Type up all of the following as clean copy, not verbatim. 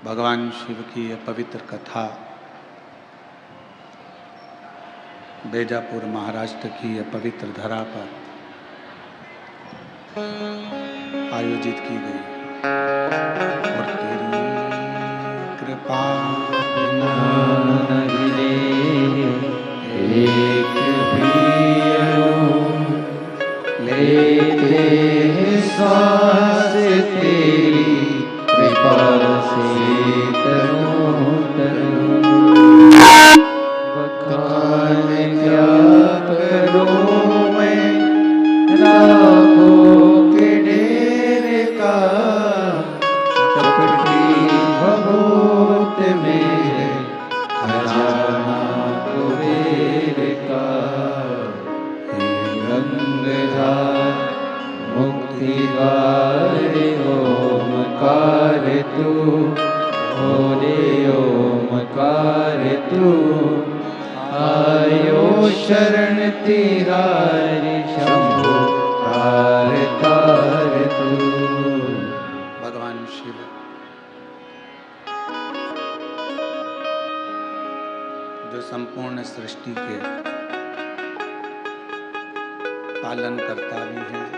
भगवान शिव की यह पवित्र कथा बेजापुर महाराष्ट्र की यह पवित्र धरा पर आयोजित की गई और तेरी कृपा बिना एक लेते श्वास तेरी कृपा से तनो बखान क्या करूं मैं राखों के डेरे का चपटी भभूत में खजाना कुबेर का गंगाधार मुक्ति द्वार ओमकार तू भोले ओमकार तू आयो शरण तिहारी शंभु तार तार तू। भगवान शिव जो संपूर्ण सृष्टि के पालन करता भी हैं,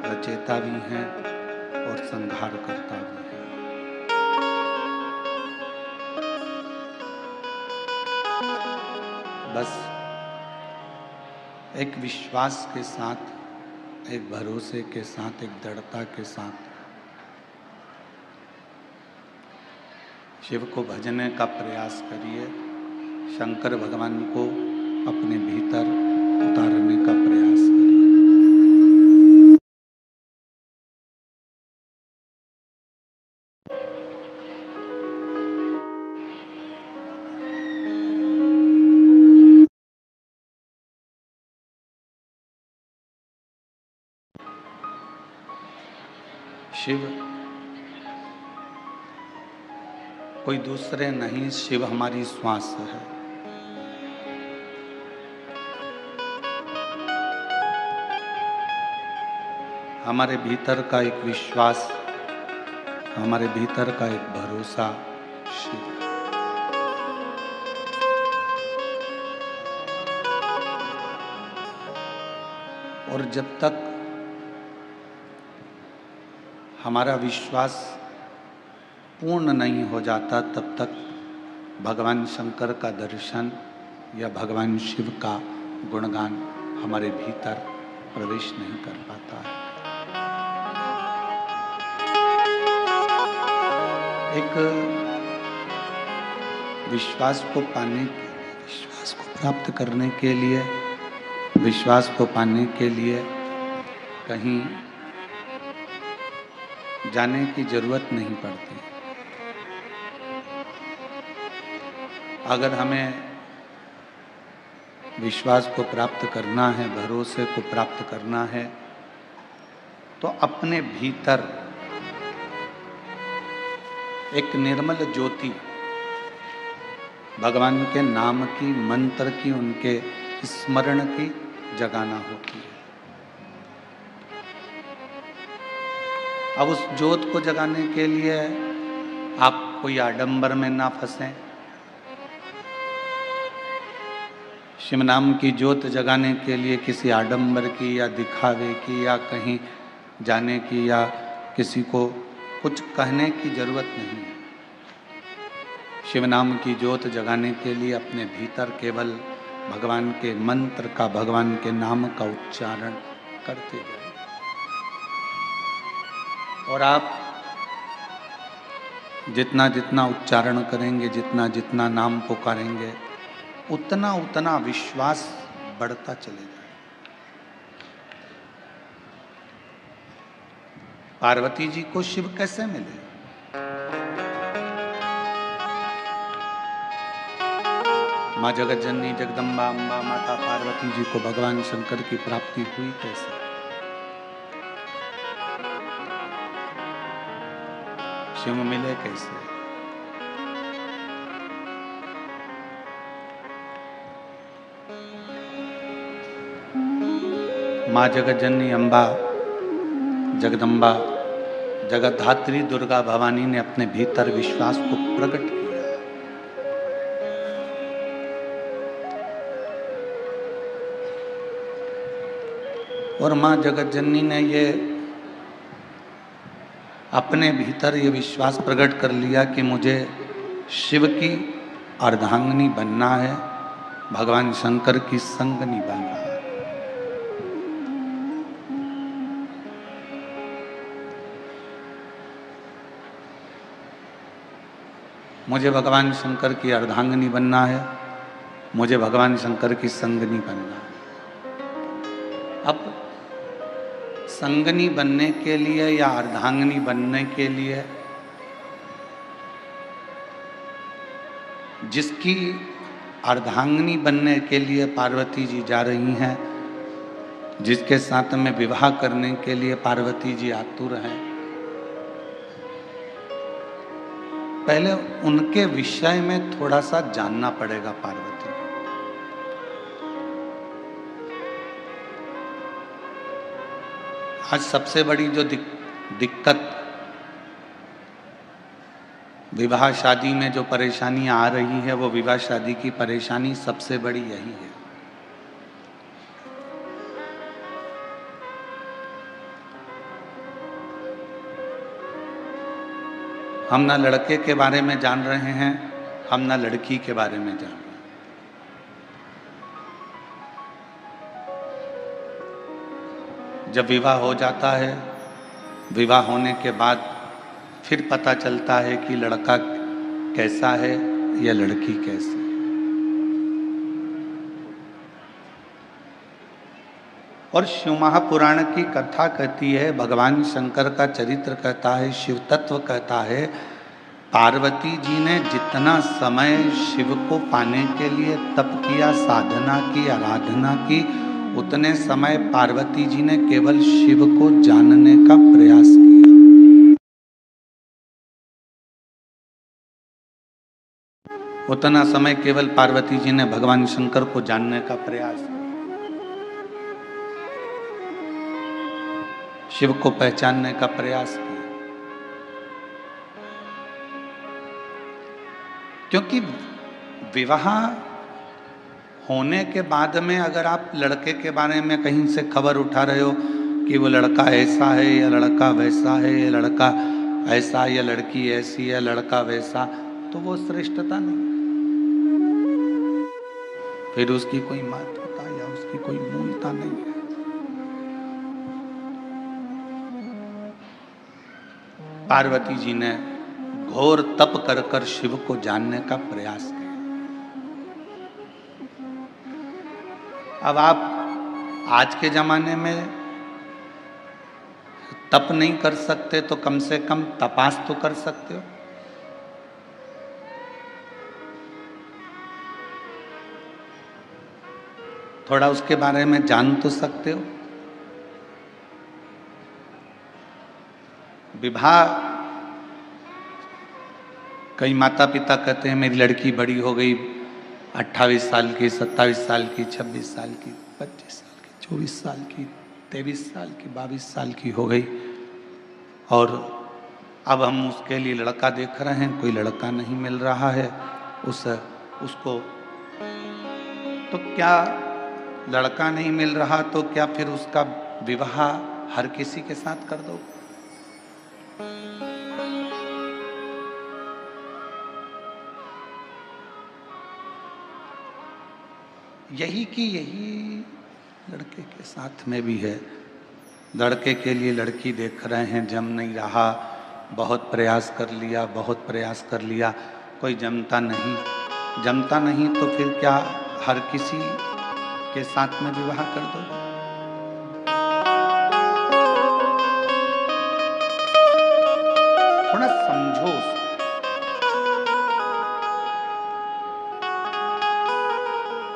रचेता भी हैं और संहार करता भी है। बस एक विश्वास के साथ, एक भरोसे के साथ, एक दृढ़ता के साथ शिव को भजने का प्रयास करिए। शंकर भगवान को अपने भीतर उतारने का प्रयास करिए। शिव कोई दूसरे नहीं, शिव हमारी श्वास है। हमारे भीतर का एक विश्वास, हमारे भीतर का एक भरोसा शिव। और जब तक हमारा विश्वास पूर्ण नहीं हो जाता तब तक भगवान शंकर का दर्शन या भगवान शिव का गुणगान हमारे भीतर प्रवेश नहीं कर पाता है। एक विश्वास को पाने, विश्वास को प्राप्त करने के लिए, विश्वास को पाने के लिए कहीं जाने की जरूरत नहीं पड़ती। अगर हमें विश्वास को प्राप्त करना है, भरोसे को प्राप्त करना है, तो अपने भीतर एक निर्मल ज्योति भगवान के नाम की, मंत्र की, उनके स्मरण की जगाना होती है। अब उस ज्योत को जगाने के लिए आप कोई आडंबर में ना फंसें। शिव नाम की ज्योत जगाने के लिए किसी आडंबर की या दिखावे की या कहीं जाने की या किसी को कुछ कहने की जरूरत नहीं है। शिव नाम की ज्योत जगाने के लिए अपने भीतर केवल भगवान के मंत्र का, भगवान के नाम का उच्चारण करते जाएं। और आप जितना जितना उच्चारण करेंगे, जितना जितना नाम पुकारेंगे, उतना उतना विश्वास बढ़ता चलेगा। पार्वती जी को शिव कैसे मिले? माँ जगत जननी जगदम्बा अम्बा माता पार्वती जी को भगवान शंकर की प्राप्ति हुई कैसे? शिव मिले कैसे? माँ जगत जननी अम्बा जगदम्बा जगतधात्री दुर्गा भवानी ने अपने भीतर विश्वास को प्रकट किया। और मां जगत जननी ने ये अपने भीतर ये विश्वास प्रकट कर लिया कि मुझे शिव की अर्धांगिनी बनना है, भगवान शंकर की संगनी बनना है। मुझे भगवान शंकर की अर्धांगिनी बनना है, मुझे भगवान शंकर की संगनी बनना है। अब संगनी बनने के लिए या अर्धांगिनी बनने के लिए जिसकी अर्धांगिनी बनने के लिए पार्वती जी जा रही हैं, जिसके साथ में विवाह करने के लिए पार्वती जी आतुर हैं, पहले उनके विषय में थोड़ा सा जानना पड़ेगा पार्वती। आज सबसे बड़ी जो दिक्कत विवाह शादी में जो परेशानियां आ रही है, वो विवाह शादी की परेशानी सबसे बड़ी यही है। हम ना लड़के के बारे में जान रहे हैं, हम ना लड़की के बारे में जान रहे हैं। जब विवाह हो जाता है, विवाह होने के बाद फिर पता चलता है कि लड़का कैसा है या लड़की कैसी। और शिव महापुराण की कथा कहती है, भगवान शंकर का चरित्र कहता है, शिव तत्व कहता है, पार्वती जी ने जितना समय शिव को पाने के लिए तप किया, साधना की, आराधना की, उतने समय पार्वती जी ने केवल शिव को जानने का प्रयास किया। उतना समय केवल पार्वती जी ने भगवान शंकर को जानने का प्रयास किया, शिव को पहचानने का प्रयास किया। क्योंकि विवाह होने के बाद में अगर आप लड़के के बारे में कहीं से खबर उठा रहे हो कि वो लड़का ऐसा है या लड़का वैसा है, या लड़का ऐसा या लड़की ऐसी या लड़का वैसा, तो वो श्रेष्ठता नहीं, फिर उसकी कोई महत्वता या उसकी कोई मूलता नहीं है। पार्वती जी ने घोर तप कर कर शिव को जानने का प्रयास किया। अब आप आज के जमाने में तप नहीं कर सकते तो कम से कम तपास तो कर सकते हो। थोड़ा उसके बारे में जान तो सकते हो। विवाह, कई माता पिता कहते हैं मेरी लड़की बड़ी हो गई, 28 साल की, 27 साल की, 26 साल की, 25 साल की, 24 साल की, 23 साल की, 22 साल की हो गई, और अब हम उसके लिए लड़का देख रहे हैं, कोई लड़का नहीं मिल रहा है उसको। तो क्या लड़का नहीं मिल रहा तो क्या फिर उसका विवाह हर किसी के साथ कर दो? यही की यही लड़के के साथ में भी है। लड़के के लिए लड़की देख रहे हैं, जम नहीं रहा, बहुत प्रयास कर लिया, बहुत प्रयास कर लिया, कोई जमता नहीं, तो फिर क्या हर किसी के साथ में विवाह कर दो? थोड़ा समझो,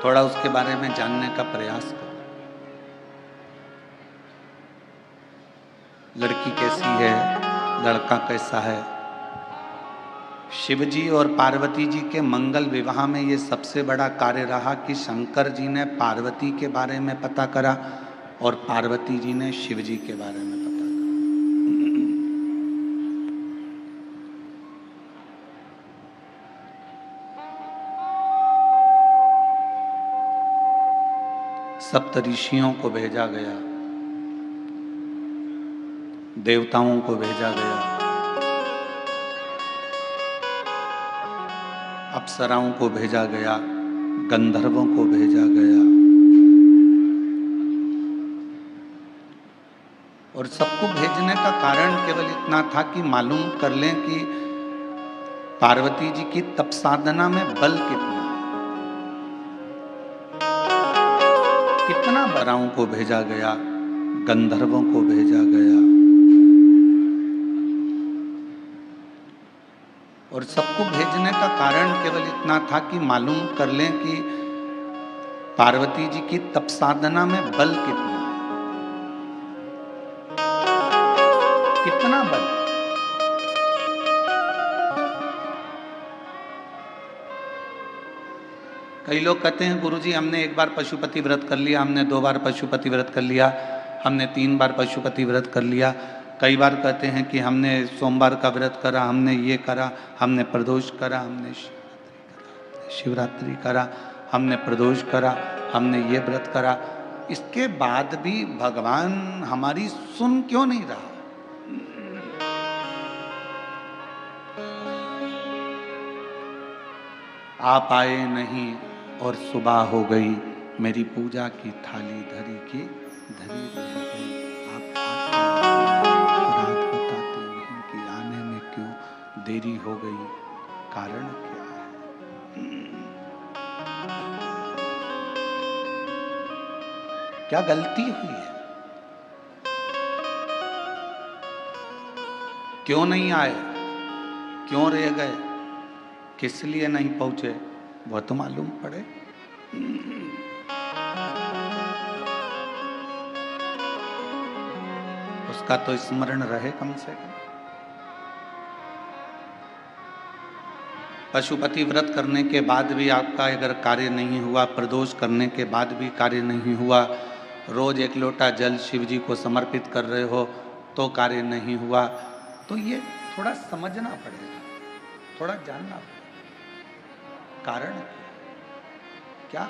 थोड़ा उसके बारे में जानने का प्रयास करो। लड़की कैसी है, लड़का कैसा है। शिवजी और पार्वती जी के मंगल विवाह में ये सबसे बड़ा कार्य रहा कि शंकर जी ने पार्वती के बारे में पता करा और पार्वती जी ने शिव जी के बारे में पता करा। सप्त ऋषियों को भेजा गया, देवताओं को भेजा गया, अप्सराओं को भेजा गया, गंधर्वों को भेजा गया, और सबको भेजने का कारण केवल इतना था कि मालूम कर लें कि पार्वती जी की तप साधना में बल कितना है। कितना वराओं को भेजा गया, गंधर्वों को भेजा गया, और सबको भेजने का कारण केवल इतना था कि मालूम कर लें कि पार्वती जी की तप साधना में बल कितना है। कितना बल। कई लोग कहते हैं गुरुजी हमने एक बार पशुपति व्रत कर लिया, हमने 2 बार पशुपति व्रत कर लिया, हमने 3 बार पशुपति व्रत कर लिया। कई बार कहते हैं कि हमने सोमवार का व्रत करा, हमने ये करा, हमने प्रदोष करा, हमने शिवरात्रि करा, हमने प्रदोष करा, हमने ये व्रत करा। इसके बाद भी भगवान हमारी सुन क्यों नहीं रहा? आप आए नहीं और सुबह हो गई, मेरी पूजा की थाली धरी की धरी रह गई। आप रात बताते नहीं कि आने में क्यों देरी हो गई, कारण क्या है? क्या गलती हुई है? क्यों नहीं आए? क्यों रह गए? किस लिए नहीं पहुंचे? वह तो मालूम पड़े। उसका तो स्मरण रहे कम से कम। पशुपति व्रत करने के बाद भी आपका अगर कार्य नहीं हुआ, प्रदोष करने के बाद भी कार्य नहीं हुआ, रोज 1 लोटा जल शिव जी को समर्पित कर रहे हो तो कार्य नहीं हुआ, तो ये थोड़ा समझना पड़ेगा, थोड़ा जानना पड़ेगा। कारण क्या?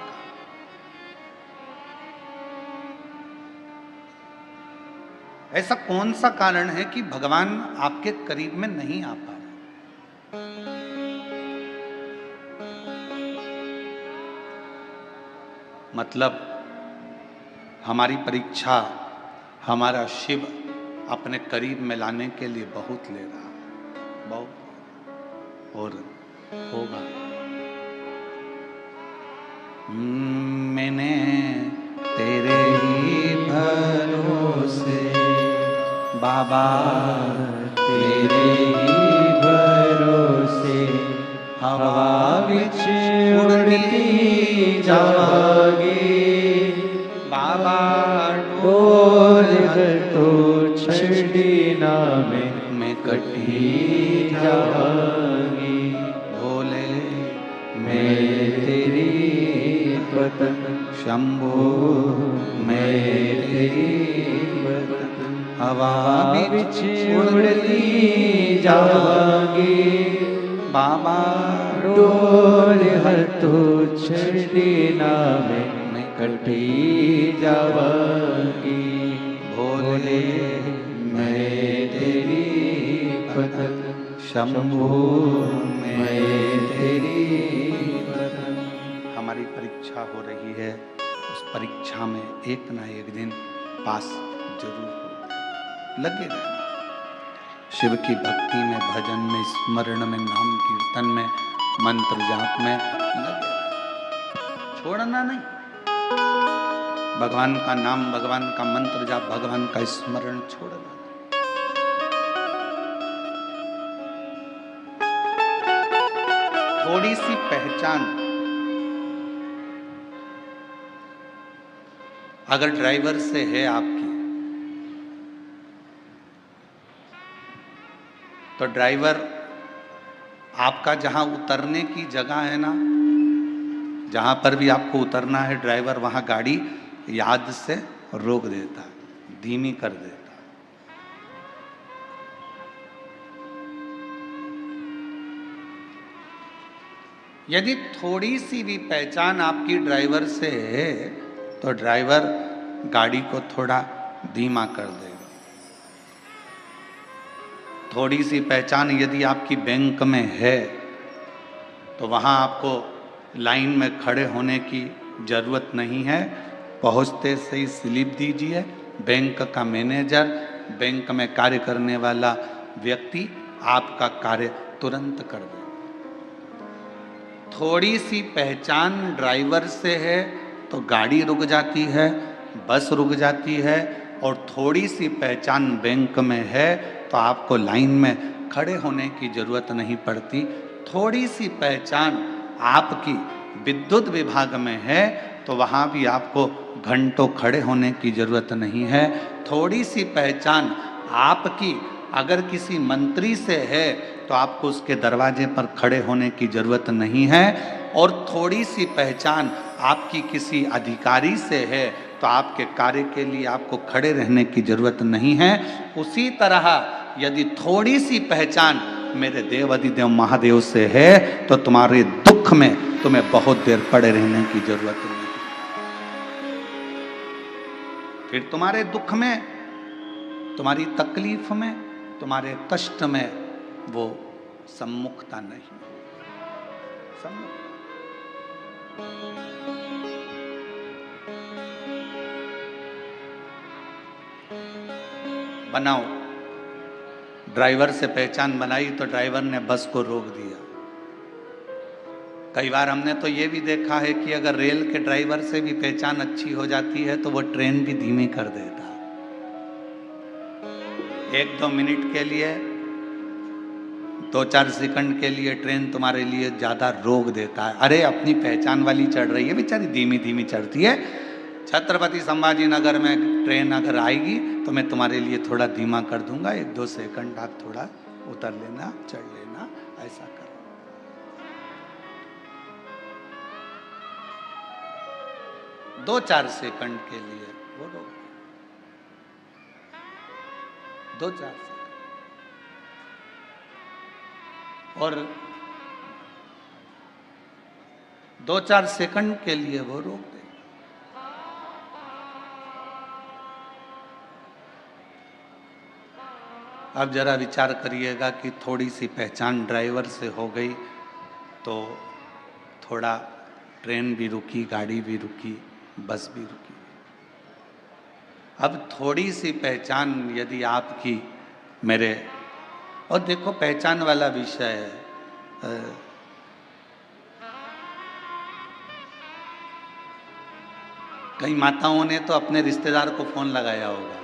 ऐसा कौन सा कारण है कि भगवान आपके करीब में नहीं आ पा रहे? मतलब हमारी परीक्षा हमारा शिव अपने करीब में लाने के लिए बहुत ले रहा, बहुत, और होगा। मैंने तेरे ही भरोसे बाबा, तेरे ही भरोसे हवा विच उड़ती जावांगी। बाबा डोर तो छड़ी ना मैं कटी जावांगी। भोले मैं तेरी पतन शंभो, मैं तेरी पतन हवा बिच उड़ती जावांगी। बाबा डोर हर तो छड़ी ना मैं कटी जावांगी। भोले मैं तेरी पतन शंभो, मैं तेरी पतन। हमारी परीक्षा हो रही है, उस परीक्षा में एक ना एक दिन पास जरूर हो। लगे रहना शिव की भक्ति में, भजन में, स्मरण में, नाम कीर्तन में, मंत्र जाप में लगे रहना, छोड़ना नहीं। भगवान का नाम, भगवान का मंत्र जाप, भगवान का स्मरण छोड़ना नहीं। थोड़ी सी पहचान अगर ड्राइवर से है आपकी, तो ड्राइवर आपका जहां उतरने की जगह है ना, जहां पर भी आपको उतरना है, ड्राइवर वहां गाड़ी याद से रोक देता है, धीमी कर देता है। यदि थोड़ी सी भी पहचान आपकी ड्राइवर से है तो ड्राइवर गाड़ी को थोड़ा धीमा कर देगा। थोड़ी सी पहचान यदि आपकी बैंक में है तो वहाँ आपको लाइन में खड़े होने की ज़रूरत नहीं है। पहुँचते से ही स्लिप दीजिए, बैंक का मैनेजर, बैंक में कार्य करने वाला व्यक्ति आपका कार्य तुरंत कर देगा। थोड़ी सी पहचान ड्राइवर से है तो गाड़ी रुक जाती है, बस रुक जाती है, और थोड़ी सी पहचान बैंक में है तो आपको लाइन में खड़े होने की ज़रूरत नहीं पड़ती। थोड़ी सी पहचान आपकी विद्युत विभाग में है तो वहाँ भी आपको घंटों खड़े होने की ज़रूरत नहीं है। थोड़ी सी पहचान आपकी अगर किसी मंत्री से है तो आपको उसके दरवाजे पर खड़े होने की ज़रूरत नहीं है। और थोड़ी सी पहचान आपकी किसी अधिकारी से है तो आपके कार्य के लिए आपको खड़े रहने की ज़रूरत नहीं है। उसी तरह यदि थोड़ी सी पहचान मेरे देव अधिदेव महादेव से है तो तुम्हारे दुख में तुम्हें बहुत देर पड़े रहने की जरूरत नहीं। फिर तुम्हारे दुख में, तुम्हारी तकलीफ में, तुम्हारे कष्ट में वो सम्मुखता नहीं। सम्मुखता बनाओ। ड्राइवर से पहचान बनाई तो ड्राइवर ने बस को रोक दिया। कई बार हमने तो ये भी देखा है कि अगर रेल के ड्राइवर से भी पहचान अच्छी हो जाती है तो वो ट्रेन भी धीमी कर देता। 1-2 मिनट के लिए, 2-4 सेकंड के लिए ट्रेन तुम्हारे लिए ज़्यादा रोक देता है। अरे अपनी पहचान वाली चढ़ रही है, बेचारी धीमी धीमी चढ़ती है। छत्रपति संभाजी नगर में ट्रेन अगर आएगी तो मैं तुम्हारे लिए थोड़ा धीमा कर दूंगा, 1-2 सेकंड आप थोड़ा उतर लेना, चढ़ लेना, ऐसा कर। 2-4 सेकंड के लिए वो रोक, 2-4 सेकंड, और 2-4 सेकंड के लिए वो रोक दे। अब जरा विचार करिएगा कि थोड़ी सी पहचान ड्राइवर से हो गई तो थोड़ा ट्रेन भी रुकी, गाड़ी भी रुकी, बस भी रुकी। अब थोड़ी सी पहचान यदि आपकी मेरे, और देखो पहचान वाला विषय है, कई माताओं ने तो अपने रिश्तेदार को फोन लगाया होगा,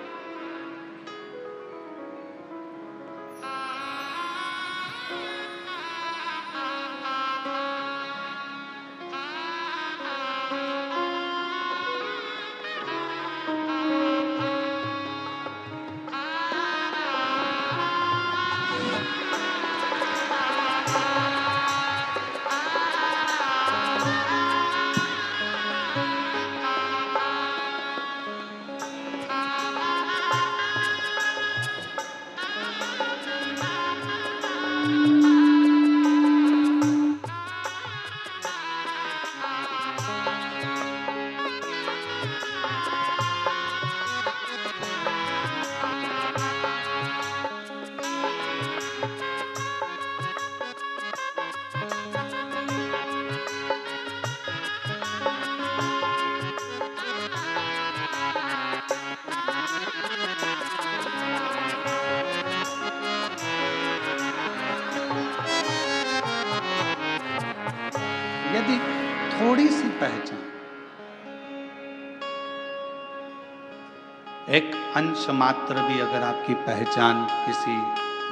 यदि थोड़ी सी पहचान, एक अंश मात्र भी अगर आपकी पहचान किसी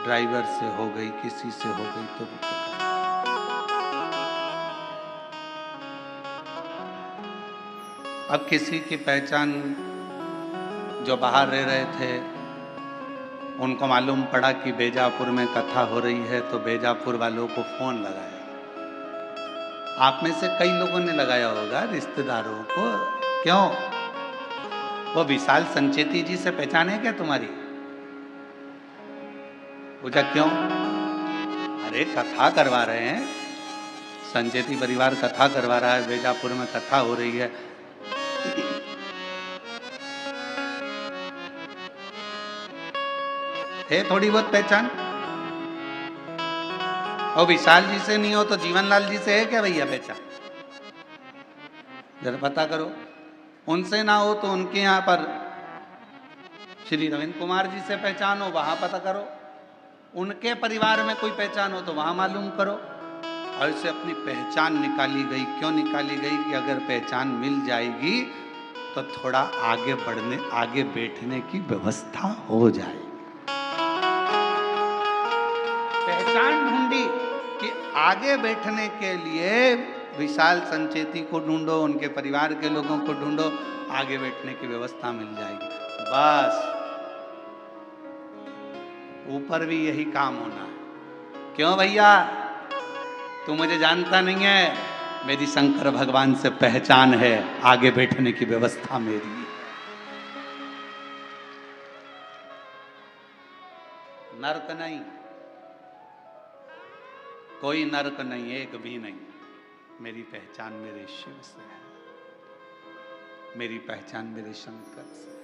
ड्राइवर से हो गई, किसी से हो गई तो रुको। अब किसी की पहचान जो बाहर रह रहे थे, उनको मालूम पड़ा कि बेजापुर में कथा हो रही है तो बेजापुर वालों को फोन लगाया। आप में से कई लोगों ने लगाया होगा रिश्तेदारों को, क्यों? वो विशाल संचेती जी से पहचान है क्या तुम्हारी? पूछा क्यों? अरे कथा करवा रहे हैं, संचेती परिवार कथा करवा रहा है, बेजापुर में कथा हो रही है। है थोड़ी बहुत पहचान? और विशाल जी से नहीं हो तो जीवनलाल जी से है क्या भैया पहचान? जरा पता करो। उनसे ना हो तो उनके यहाँ पर श्री रविंद्र कुमार जी से पहचान हो, वहां पता करो। उनके परिवार में कोई पहचान हो तो वहां मालूम करो। और इसे अपनी पहचान निकाली गई। क्यों निकाली गई? कि अगर पहचान मिल जाएगी तो थोड़ा आगे बढ़ने, आगे बैठने की व्यवस्था हो जाए। पहचान ढूंढी कि आगे बैठने के लिए विशाल संचेती को ढूंढो, उनके परिवार के लोगों को ढूंढो, आगे बैठने की व्यवस्था मिल जाएगी। बस ऊपर भी यही काम होना है। क्यों भैया? तू मुझे जानता नहीं है, मेरी शंकर भगवान से पहचान है, आगे बैठने की व्यवस्था मेरी। नर्क नहीं, कोई नर्क नहीं, एक भी नहीं। मेरी पहचान मेरे शिव से है, मेरी पहचान मेरे शंकर से है,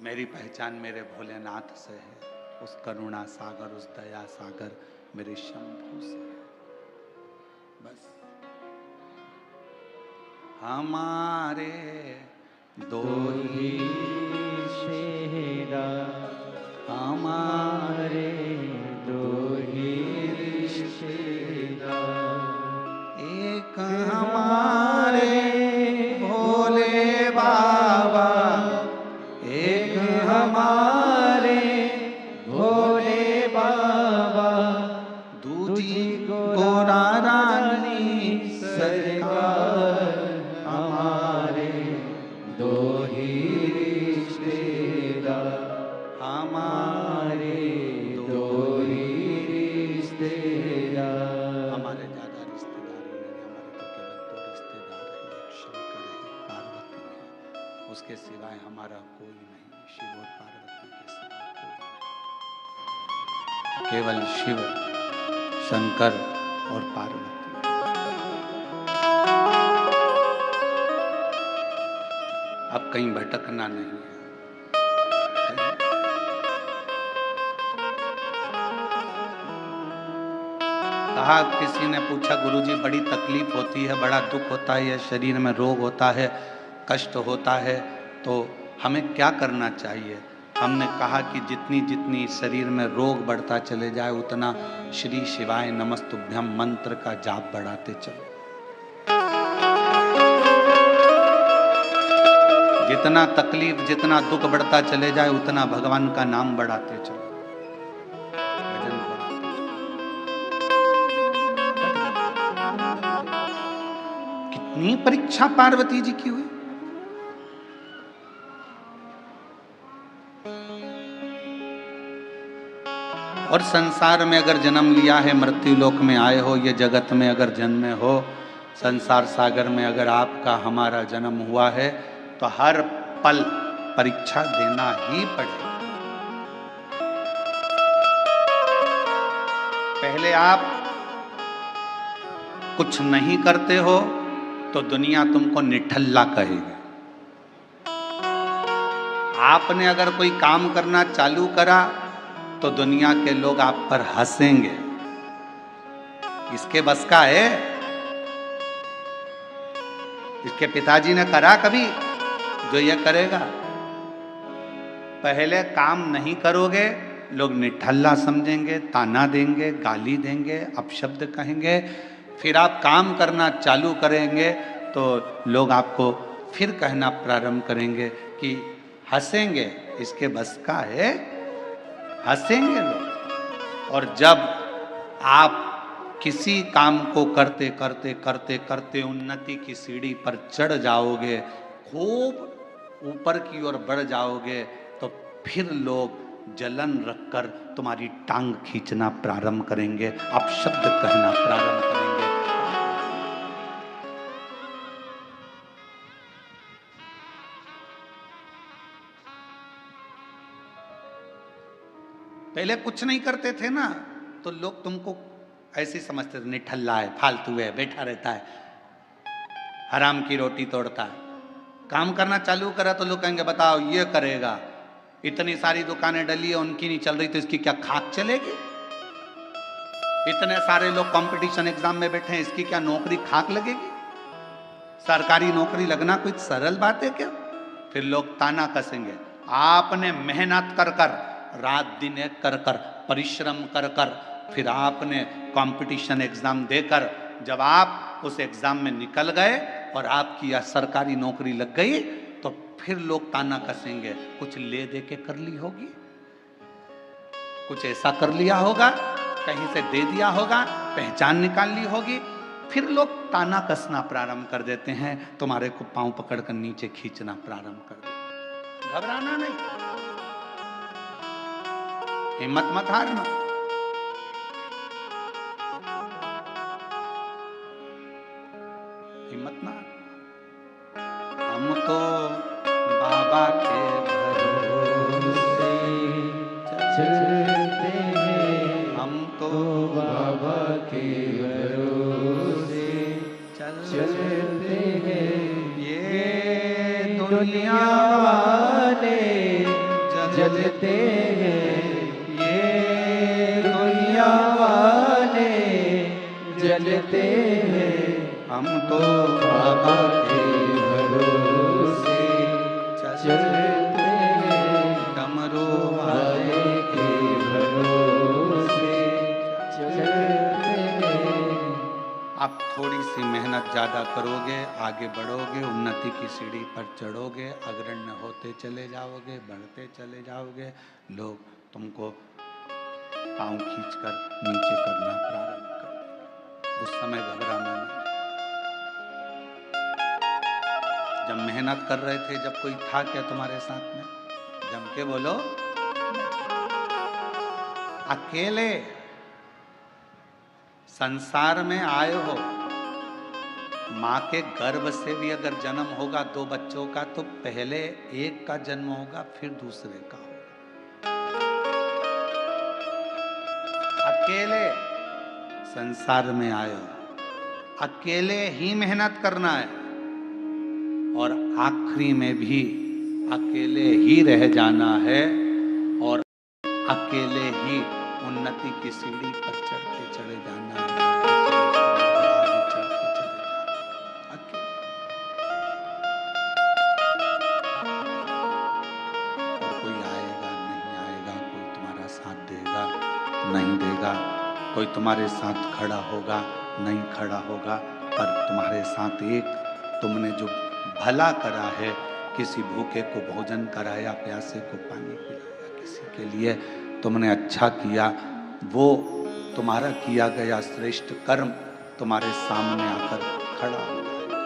मेरी पहचान मेरे भोलेनाथ से है, उस करुणा सागर, उस दया सागर मेरे शंभू से है। बस हमारे दो ही शेरा, हमारे दो ही रिश्तेदार, एक हमारे भोले बाबा, एक हमारे भोले बाबा, दूजी गोरा रानी सरकार, हमारे दो ही रिश्तेदार, हमारे दो ही रिश्तेदार। हमारे ज्यादा रिश्तेदार ही नहीं, हमारे तो केवल दो रिश्तेदार हैं, एक शंकर है, पार्वती है, उसके सिवाय हमारा कोई नहीं। शिव और पार्वती के सिवा कोई नहीं, केवल शिव, शंकर और पार्वती। अब कहीं भटकना नहीं है। कहा, किसी ने पूछा, गुरुजी बड़ी तकलीफ होती है, बड़ा दुख होता है, शरीर में रोग होता है, कष्ट होता है, तो हमें क्या करना चाहिए? हमने कहा कि जितनी जितनी शरीर में रोग बढ़ता चले जाए, उतना श्री शिवाय नमस्तुभ्यम मंत्र का जाप बढ़ाते चलो। जितना तकलीफ, जितना दुख बढ़ता चले जाए, उतना भगवान का नाम बढ़ाते चलो, भजन बढ़ाते चलो। कितनी परीक्षा पार्वती जी की हुई। और संसार में अगर जन्म लिया है, मृत्यु लोक में आए हो, ये जगत में अगर जन्मे हो, संसार सागर में अगर आपका हमारा जन्म हुआ है, तो हर पल परीक्षा देना ही पड़ेगा। पहले आप कुछ नहीं करते हो तो दुनिया तुमको निठल्ला कहेगी। आपने अगर कोई काम करना चालू करा तो दुनिया के लोग आप पर हंसेंगे। इसके बस का है? इसके पिताजी ने करा कभी जो ये करेगा? पहले काम नहीं करोगे, लोग निठल्ला समझेंगे, ताना देंगे, गाली देंगे, अपशब्द कहेंगे। फिर आप काम करना चालू करेंगे तो लोग आपको फिर कहना प्रारंभ करेंगे कि हंसेंगे। इसके बस का है? हंसेंगे लोग। और जब आप किसी काम को करते करते करते करते उन्नति की सीढ़ी पर चढ़ जाओगे, खूब ऊपर की ओर बढ़ जाओगे, तो फिर लोग जलन रखकर तुम्हारी टांग खींचना प्रारंभ करेंगे, अपशब्द कहना प्रारंभ करेंगे। पहले कुछ नहीं करते थे ना, तो लोग तुमको ऐसे समझते थे, निठल्ला है, फालतू है, बैठा रहता है, हराम की रोटी तोड़ता है। काम करना चालू करा तो लोग कहेंगे बताओ ये करेगा, इतनी सारी दुकानें डली है, उनकी नहीं चल रही तो इसकी क्या खाक चलेगी? इतने सारे लोग कंपटीशन एग्जाम में बैठे हैं, इसकी क्या नौकरी खाक लगेगी? सरकारी नौकरी लगना कोई सरल बात है क्या? फिर लोग ताना कसेंगे। आपने मेहनत कर कर, रात दिन एक कर कर, परिश्रम कर कर, फिर आपने कंपटीशन एग्जाम देकर जब आप उस एग्जाम में निकल गए और आपकी या सरकारी नौकरी लग गई, तो फिर लोग ताना कसेंगे, कुछ ले दे के कर ली होगी, कुछ ऐसा कर लिया होगा, कहीं से दे दिया होगा, पहचान निकाल ली होगी। फिर लोग ताना कसना प्रारंभ कर देते हैं, तुम्हारे को पांव पकड़कर नीचे खींचना प्रारंभ कर देते। घबराना नहीं, हिम्मत मत हारना। हिम्मत ना, हम तो बाबा के भरोसे चलते हैं, हम तो बाबा के भरोसे चलते हैं। ये दुनिया वाले जलते हैं, ये दुनिया वाले जलते हैं। हम तो बाबा के भरोसे चलते हैं, डमरू वाले के भरोसे चलते हैं। आप थोड़ी सी मेहनत ज़्यादा करोगे, आगे बढ़ोगे, उन्नति की सीढ़ी पर चढ़ोगे, अग्रण्य होते चले जाओगे, बढ़ते चले जाओगे, लोग तुमको पाँव खींचकर नीचे करना प्रारंभ कर देंगे। उस समय घबराना नहीं। जब मेहनत कर रहे थे, जब कोई था क्या तुम्हारे साथ में? जम के बोलो। अकेले संसार में आए हो, माँ के गर्भ से भी अगर जन्म होगा 2 बच्चों का, तो पहले एक का जन्म होगा, फिर दूसरे का होगा। अकेले संसार में आए हो, अकेले ही मेहनत करना है, और आखिरी में भी अकेले ही रह जाना है, और अकेले ही उन्नति की सीढ़ी पर चढ़ते चले जाना है। चढ़ते चले जाना अकेले। और कोई आएगा नहीं आएगा, कोई तुम्हारा साथ देगा नहीं देगा, कोई तुम्हारे साथ खड़ा होगा नहीं खड़ा होगा, पर तुम्हारे साथ एक तुमने जो भला करा है, किसी भूखे को भोजन कराया, प्यासे को पानी पिलाया, किसी के लिए तुमने अच्छा किया, वो तुम्हारा किया गया श्रेष्ठ कर्म तुम्हारे सामने आकर खड़ा हो जाएगा।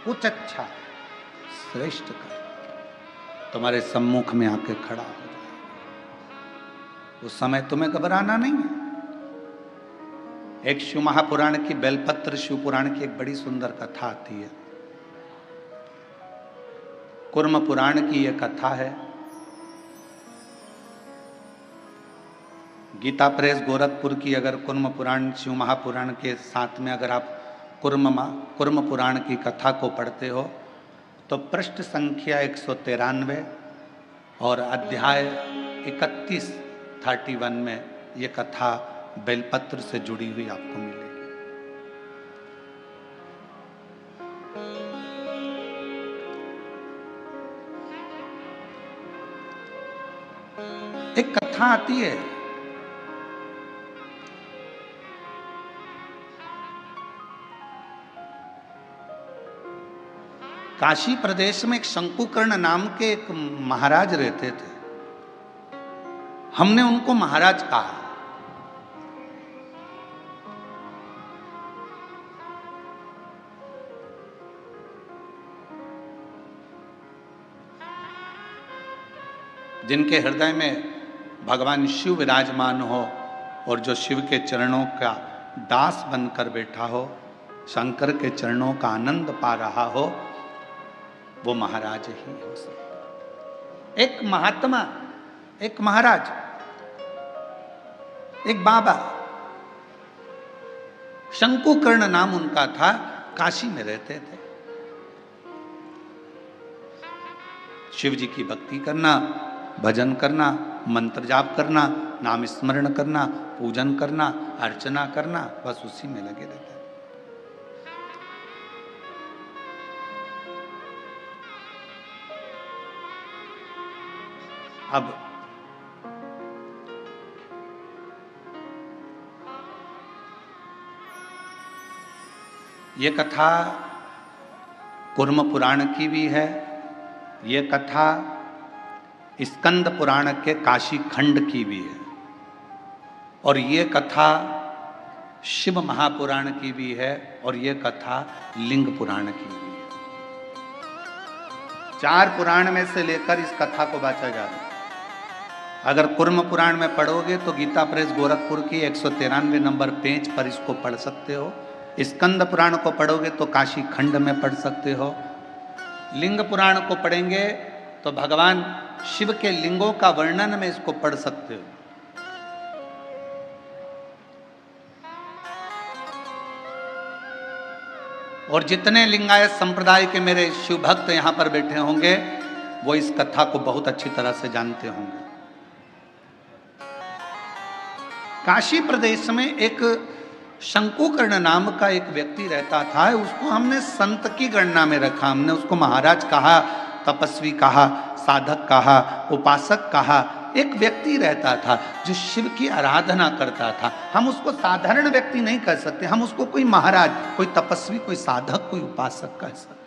कुछ अच्छा श्रेष्ठ कर्म तुम्हारे सम्मुख में आके खड़ा हो जाएगा। उस समय तुम्हें घबराना नहीं है। एक शिव महापुराण की, बेलपत्र शिव पुराण की एक बड़ी सुंदर कथा आती है। कुर्म पुराण की यह कथा है। गीता प्रेस गोरखपुर की अगर कुर्म पुराण शिव महापुराण के साथ में अगर आप कुर्म पुराण की कथा को पढ़ते हो, तो पृष्ठ संख्या 193 और अध्याय 31 में ये कथा बेलपत्र से जुड़ी हुई आपको मिलेगी। एक कथा आती है, काशी प्रदेश में एक शंकुकर्ण नाम के एक महाराज रहते थे। हमने उनको महाराज कहा। जिनके हृदय में भगवान शिव विराजमान हो और जो शिव के चरणों का दास बनकर बैठा हो, शंकर के चरणों का आनंद पा रहा हो, वो महाराज ही हो सकता। एक महात्मा, एक महाराज, एक बाबा, शंकुकर्ण नाम उनका था, काशी में रहते थे। शिव जी की भक्ति करना, भजन करना, मंत्र जाप करना, नाम स्मरण करना, पूजन करना, अर्चना करना, बस उसी में लगे रहते हैं। अब ये कथा कुर्म पुराण की भी है, ये कथा स्कंद पुराण के काशी खंड की भी है, और ये कथा शिव महापुराण की भी है, और ये कथा लिंग पुराण की भी है। 4 पुराण में से लेकर इस कथा को बांटा जा रहा है। अगर कुर्म पुराण में पढ़ोगे तो गीता प्रेस गोरखपुर की 193 नंबर पेज पर इसको पढ़ सकते हो। स्कंद पुराण को पढ़ोगे तो काशी खंड में पढ़ सकते हो। लिंग पुराण को पढ़ेंगे तो भगवान शिव के लिंगों का वर्णन में इसको पढ़ सकते हो। और जितने लिंगायत संप्रदाय के मेरे शिव भक्त यहां पर बैठे होंगे वो इस कथा को बहुत अच्छी तरह से जानते होंगे। काशी प्रदेश में एक शंकुकर्ण नाम का एक व्यक्ति रहता था। उसको हमने संत की गणना में रखा, हमने उसको महाराज कहा, तपस्वी कहा, साधक कहा, उपासक कहा। एक व्यक्ति रहता था जो शिव की आराधना करता था। हम उसको साधारण व्यक्ति नहीं कह सकते, हम उसको कोई महाराज, कोई तपस्वी, कोई साधक, कोई उपासक कह सकते।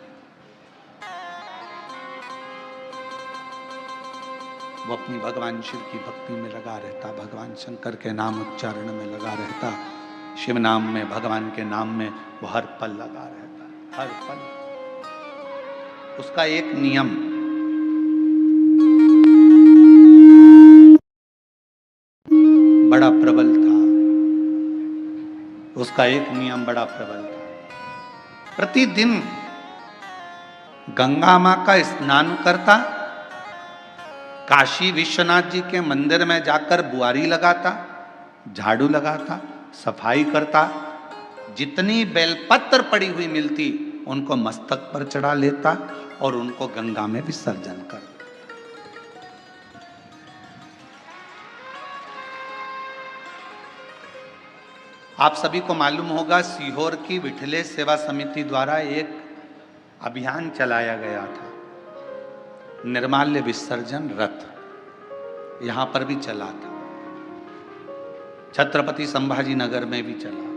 वो अपनी भगवान शिव की भक्ति में लगा रहता, भगवान शंकर के नाम उच्चारण में लगा रहता, शिव नाम में, भगवान के नाम में वो हर पल लगा रहता, हर पल। उसका एक नियम, बड़ा प्रबल था। उसका एक नियम बड़ा प्रबल था। प्रतिदिन गंगा मां का स्नान करता, काशी विश्वनाथ जी के मंदिर में जाकर बुआरी लगाता, झाड़ू लगाता, सफाई करता, जितनी बेलपत्र पड़ी हुई मिलती उनको मस्तक पर चढ़ा लेता और उनको गंगा में विसर्जन कर देता। आप सभी को मालूम होगा सीहोर की विठले सेवा समिति द्वारा एक अभियान चलाया गया था, निर्माल्य विसर्जन रथ। यहां पर भी चला था, छत्रपति संभाजी नगर में भी चला।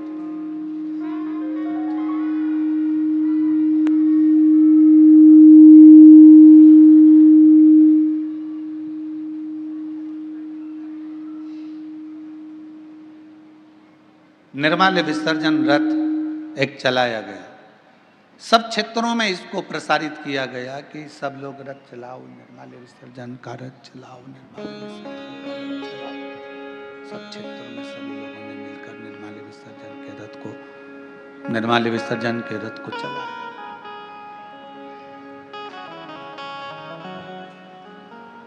निर्माल्य विसर्जन रथ एक चलाया गया। सब क्षेत्रों में इसको प्रसारित किया गया कि सब लोग रथ चलाओ, निर्माल्य विसर्जन का रथ चलाओ, निर्माल्य विसर्जन का रथ चलाओ। सब क्षेत्रों में सभी लोगों ने मिलकर निर्माल्य विसर्जन के रथ को चलाया।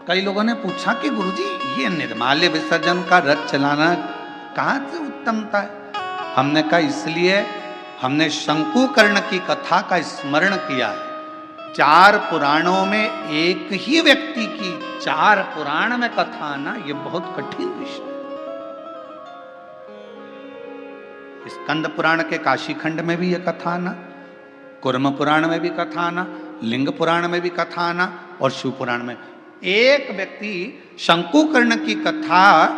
कई लोगों ने पूछा कि गुरुजी ये निर्माल्य विसर्जन का रथ चलाना कहां से उत्तमता है? हमने कहा इसलिए हमने शंकुकर्ण की कथा का स्मरण किया है। 4 पुराणों में एक ही व्यक्ति की 4 पुराण में कथा आना ये बहुत कठिन विषय है। स्कंद पुराण के काशी खंड में भी ये कथा आना, कुर्म पुराण में भी कथा आना, लिंग पुराण में भी कथा आना और शिव पुराण में एक व्यक्ति शंकुकर्ण की कथा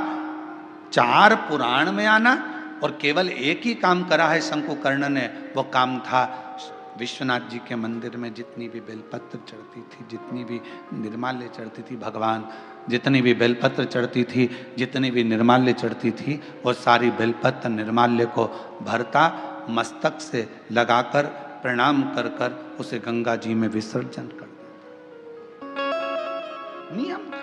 4 पुराण में आना और केवल एक ही काम करा है शंकुकर्ण ने। वो काम था विश्वनाथ जी के मंदिर में जितनी भी बेलपत्र चढ़ती थी, जितनी भी निर्माल्य चढ़ती थी, भगवान जितनी भी बेलपत्र चढ़ती थी, जितनी भी निर्माल्य चढ़ती थी, वो सारी बेलपत्र निर्माल्य को भरता, मस्तक से लगाकर प्रणाम कर कर उसे गंगा जी में विसर्जन कर देता। नियम था।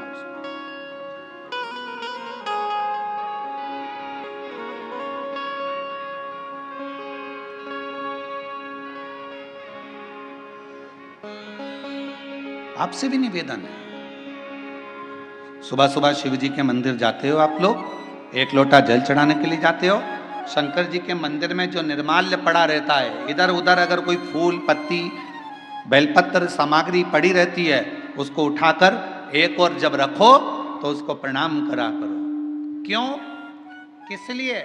आपसे भी निवेदन है, सुबह सुबह शिव जी के मंदिर जाते हो आप लोग, 1 लोटा जल चढ़ाने के लिए जाते हो। शंकर जी के मंदिर में जो निर्माल्य पड़ा रहता है, इधर उधर अगर कोई फूल पत्ती बेलपत्र सामग्री पड़ी रहती है, उसको उठाकर एक और जब रखो तो उसको प्रणाम करा करो। क्यों, किस लिए?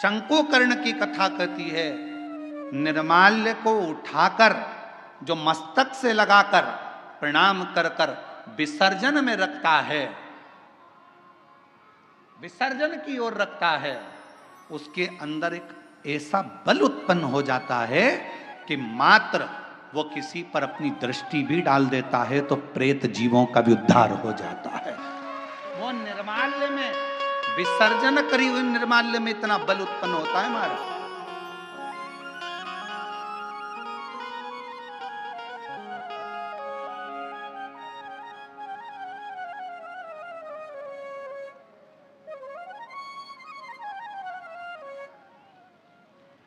शंकुकर्ण की कथा कहती है, निर्माल्य को उठाकर जो मस्तक से लगाकर प्रणाम कर कर विसर्जन में रखता है, विसर्जन की ओर रखता है, उसके अंदर एक ऐसा बल उत्पन्न हो जाता है कि मात्र वो किसी पर अपनी दृष्टि भी डाल देता है तो प्रेत जीवों का भी उद्धार हो जाता है। वो निर्माल्य में, विसर्जन करी हुई निर्माल्य में इतना बल उत्पन्न होता है महाराज।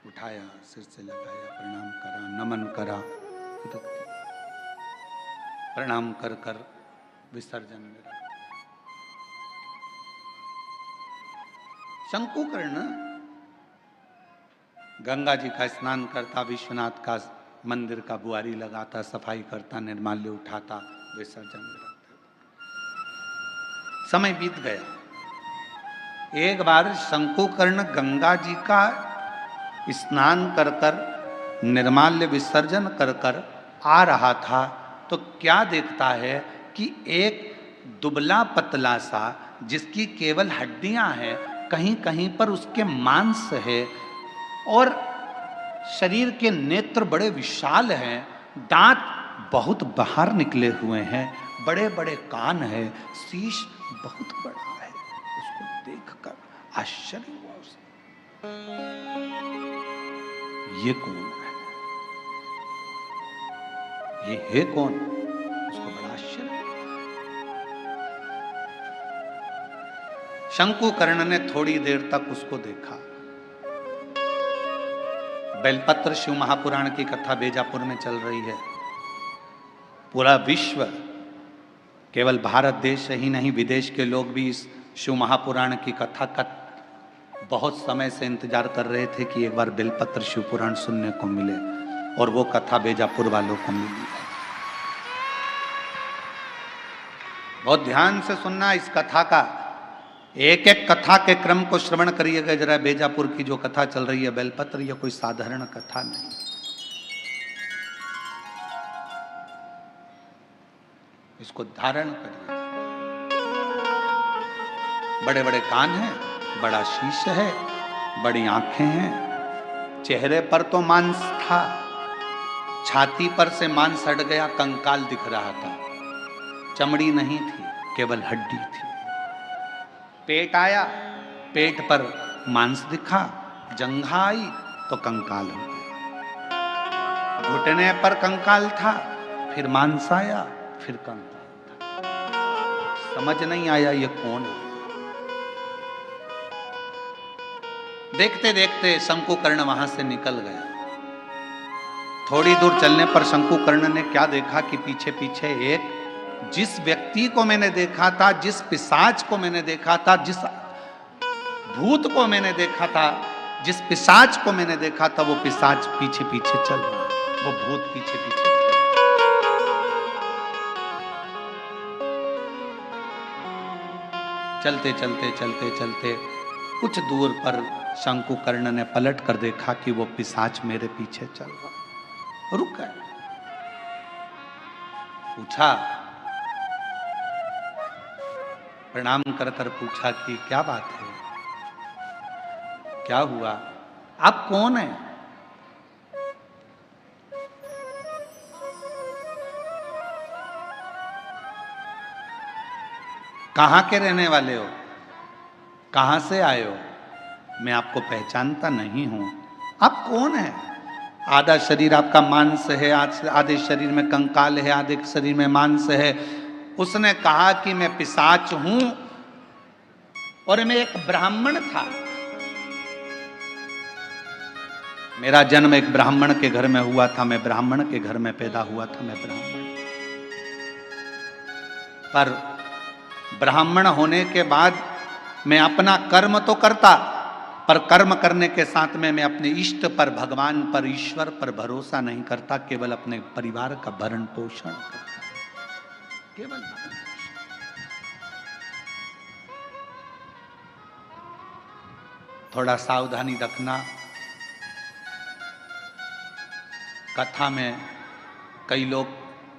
उठाया, सिर से लगाया, प्रणाम करा, नमन करा, प्रणाम कर कर विसर्जन में रखा। शंकुकर्ण गंगा जी का स्नान करता, विश्वनाथ का मंदिर का बुआरी लगाता, सफाई करता, निर्माल्य उठाता, विसर्जन में रखता। समय बीत गया। एक बार शंकुकर्ण गंगा जी का स्नान कर कर, निर्माल्य विसर्जन कर कर आ रहा था तो क्या देखता है कि एक दुबला पतला सा, जिसकी केवल हड्डियां हैं, कहीं कहीं पर उसके मांस है और शरीर के नेत्र बड़े विशाल हैं, दांत बहुत बाहर निकले हुए हैं, बड़े बड़े कान है, शीश बहुत बड़ा है। उसको देखकर आश्चर्य हुआ उसे, ये कौन है, ये है कौन? उसको बड़ा आश्चर्य। शंकुकर्ण ने थोड़ी देर तक उसको देखा। बेलपत्र शिव महापुराण की कथा बेजापुर में चल रही है। पूरा विश्व, केवल भारत देश ही नहीं, विदेश के लोग भी इस शिव महापुराण की कथा का बहुत समय से इंतजार कर रहे थे कि एक बार बेलपत्र शिव पुराण सुनने को मिले, और वो कथा बेजापुर वालों को मिली है। बहुत ध्यान से सुनना इस कथा का, एक एक कथा के क्रम को श्रवण करिएगा जरा। बेजापुर की जो कथा चल रही है बेलपत्र, यह कोई साधारण कथा नहीं। इसको धारण करिए। बड़े बड़े कान हैं, बड़ा शीश है, बड़ी आंखें हैं, चेहरे पर तो मांस था, छाती पर से मांस हट गया, कंकाल दिख रहा था, चमड़ी नहीं थी, केवल हड्डी थी। पेट आया, पेट पर मांस दिखा, जंघा आई तो कंकाल हो गया, घुटने पर कंकाल था, फिर मांस आया, फिर कंकाल था। समझ नहीं आया ये कौन है। देखते देखते शंकुकर्ण वहां से निकल गया। थोड़ी दूर चलने पर शंकुकर्ण ने क्या देखा कि पीछे पीछे एक, जिस व्यक्ति को मैंने देखा था, जिस पिशाच को मैंने देखा था, जिस भूत को मैंने देखा था, जिस पिशाच को मैंने देखा था, वो पिशाच पीछे पीछे चल रहा, वो भूत पीछे पीछे। चलते चलते चलते चलते कुछ दूर पर शंकुकर्ण ने पलट कर देखा कि वो पिशाच मेरे पीछे चल रहा। रुक गए, पूछा, प्रणाम कर कर पूछा कि क्या बात है, क्या हुआ, आप कौन हैं? कहां के रहने वाले हो, कहां से आए हो? मैं आपको पहचानता नहीं हूं। आप कौन हैं? आधा शरीर आपका मांस है, आधे शरीर में कंकाल है, आधे शरीर में मांस है। उसने कहा कि मैं पिशाच हूं और मैं एक ब्राह्मण था। मेरा जन्म एक ब्राह्मण के घर में हुआ था, मैं ब्राह्मण के घर में पैदा हुआ था, मैं ब्राह्मण। पर ब्राह्मण होने के बाद मैं अपना कर्म तो करता, पर कर्म करने के साथ में मैं अपने इष्ट पर, भगवान पर, ईश्वर पर भरोसा नहीं करता, केवल अपने परिवार का भरण पोषण करता। केवल भरण पोषण। थोड़ा सावधानी रखना। कथा में कई लोग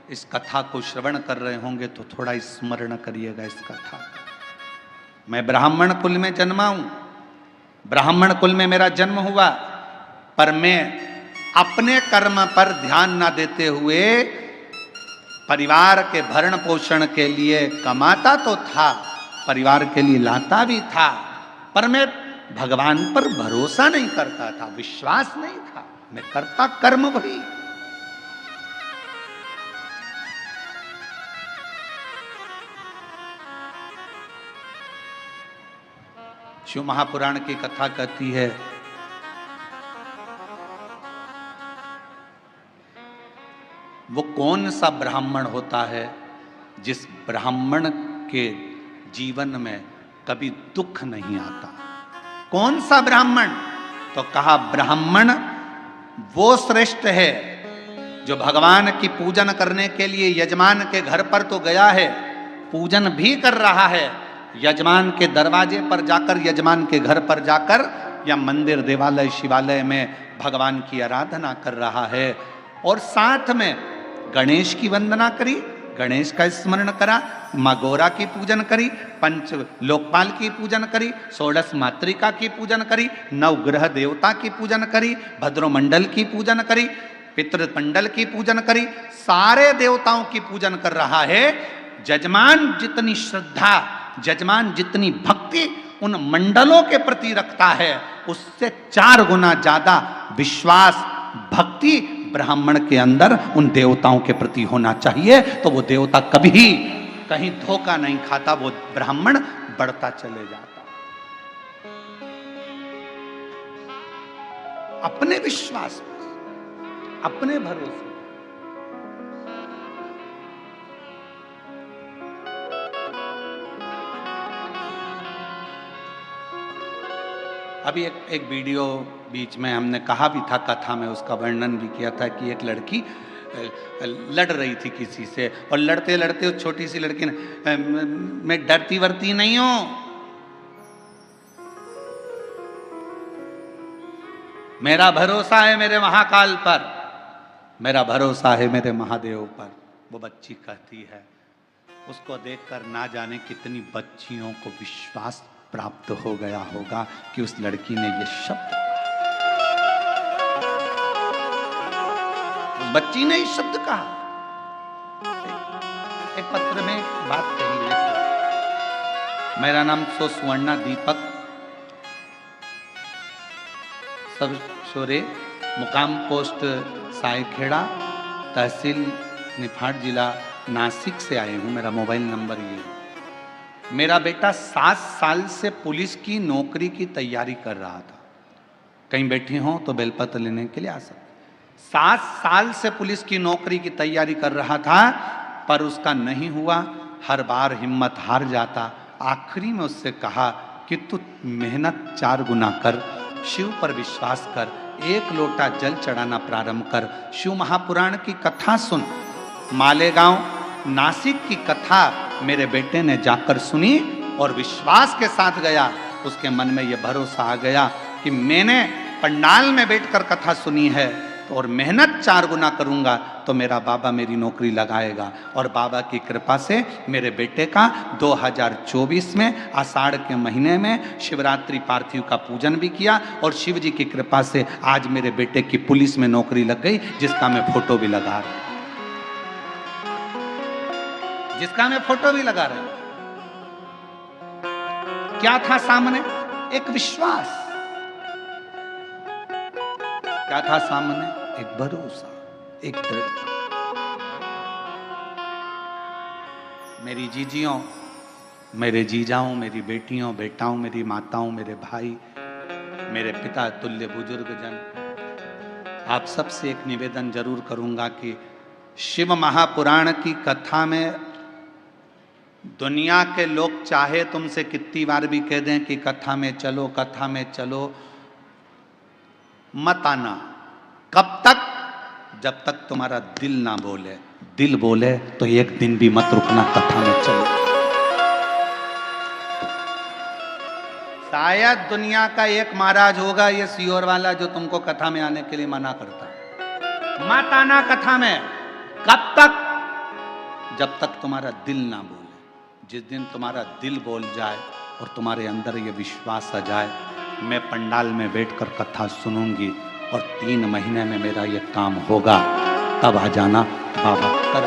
इस कथा को श्रवण कर रहे होंगे तो थोड़ा स्मरण करिएगा इस कथा को। मैं ब्राह्मण कुल में जन्मा हूं, ब्राह्मण कुल में मेरा जन्म हुआ, पर मैं अपने कर्म पर ध्यान ना देते हुए परिवार के भरण पोषण के लिए कमाता तो था, परिवार के लिए लाता भी था, पर मैं भगवान पर भरोसा नहीं करता था, विश्वास नहीं था। मैं करता कर्म वही। शिव महापुराण की कथा कहती है, वो कौन सा ब्राह्मण होता है जिस ब्राह्मण के जीवन में कभी दुख नहीं आता। कौन सा ब्राह्मण? तो कहा ब्राह्मण वो श्रेष्ठ है जो भगवान की पूजन करने के लिए यजमान के घर पर तो गया है, पूजन भी कर रहा है, यजमान के दरवाजे पर जाकर, यजमान के घर पर जाकर या मंदिर देवालय शिवालय में भगवान की आराधना कर रहा है, और साथ में गणेश की वंदना करी, गणेश का स्मरण करा, माँ गौरा की पूजन करी, पंच लोकपाल की पूजन करी, षोडश मातृका की पूजन करी, नवग्रह देवता की पूजन करी, भद्रमंडल की पूजन करी, पितृमंडल की पूजन करी, सारे देवताओं की पूजन कर रहा है। जजमान जितनी श्रद्धा, जजमान जितनी भक्ति उन मंडलों के प्रति रखता है, उससे 4 गुना ज्यादा विश्वास भक्ति ब्राह्मण के अंदर उन देवताओं के प्रति होना चाहिए। तो वो देवता कभी कहीं धोखा नहीं खाता, वो ब्राह्मण बढ़ता चले जाता। अपने विश्वास पर, अपने भरोसे। अभी एक वीडियो बीच में हमने कहा भी था, कथा में उसका वर्णन भी किया था कि एक लड़की लड़ रही थी किसी से, और लड़ते लड़ते उस छोटी सी लड़की ने, मैं डरती वरती नहीं हूं, मेरा भरोसा है मेरे महाकाल पर, मेरा भरोसा है मेरे महादेव पर। वो बच्ची कहती है, उसको देखकर ना जाने कितनी बच्चियों को विश्वास प्राप्त हो गया होगा कि उस लड़की ने ये शब्द, उस बच्ची ने इस शब्द कहा। एक पत्र में बात कही है, मेरा नाम सुवर्णा दीपक सब शोरे, मुकाम पोस्ट सायखेड़ा, तहसील निफाड, जिला नासिक से आए हूं। मेरा मोबाइल नंबर ये है। मेरा बेटा 7 साल से पुलिस की नौकरी की तैयारी कर रहा था। कहीं बैठे हों तो बेलपत्र लेने के लिए आ सकते। 7 साल से पुलिस की नौकरी की तैयारी कर रहा था, पर उसका नहीं हुआ। हर बार हिम्मत हार जाता। आखिरी में उससे कहा कि तू मेहनत 4 गुना कर, शिव पर विश्वास कर, 1 लोटा जल चढ़ाना प्रारंभ कर, शिव महापुराण की कथा सुन। मालेगांव नासिक की कथा मेरे बेटे ने जाकर सुनी और विश्वास के साथ गया। उसके मन में यह भरोसा आ गया कि मैंने पंडाल में बैठकर कथा सुनी है और मेहनत 4 गुना करूंगा तो मेरा बाबा मेरी नौकरी लगाएगा। और बाबा की कृपा से मेरे बेटे का 2024 में आषाढ़ के महीने में शिवरात्रि पार्थिव का पूजन भी किया, और शिव जी की कृपा से आज मेरे बेटे की पुलिस में नौकरी लग गई, जिसका मैं फोटो भी लगा रहा हूं, जिसका मैं फोटो भी लगा रहा हूं। क्या था सामने? एक विश्वास। क्या था सामने? एक भरोसा, एक दृढ़ता। मेरी जीजियों, मेरे जीजाओं, मेरी बेटियों, बेटाओं, मेरी माताओं, मेरे भाई, मेरे पिता तुल्य बुजुर्गजन, आप सबसे एक निवेदन जरूर करूंगा कि शिव महापुराण की कथा में दुनिया के लोग चाहे तुमसे कितनी बार भी कह दें कि कथा में चलो, कथा में चलो, मत आना। कब तक? जब तक तुम्हारा दिल ना बोले। दिल बोले तो एक दिन भी मत रुकना, कथा में चलो। शायद दुनिया का एक महाराज होगा ये सीहोर वाला जो तुमको कथा में आने के लिए मना करता है। मत आना कथा में। कब तक? जब तक तुम्हारा दिल ना बोले। जिस दिन तुम्हारा दिल बोल जाए और तुम्हारे अंदर ये विश्वास आ जाए, मैं पंडाल में बैठकर कथा सुनूंगी और 3 महीने में मेरा ये काम होगा, तब आ जाना बाबा कर।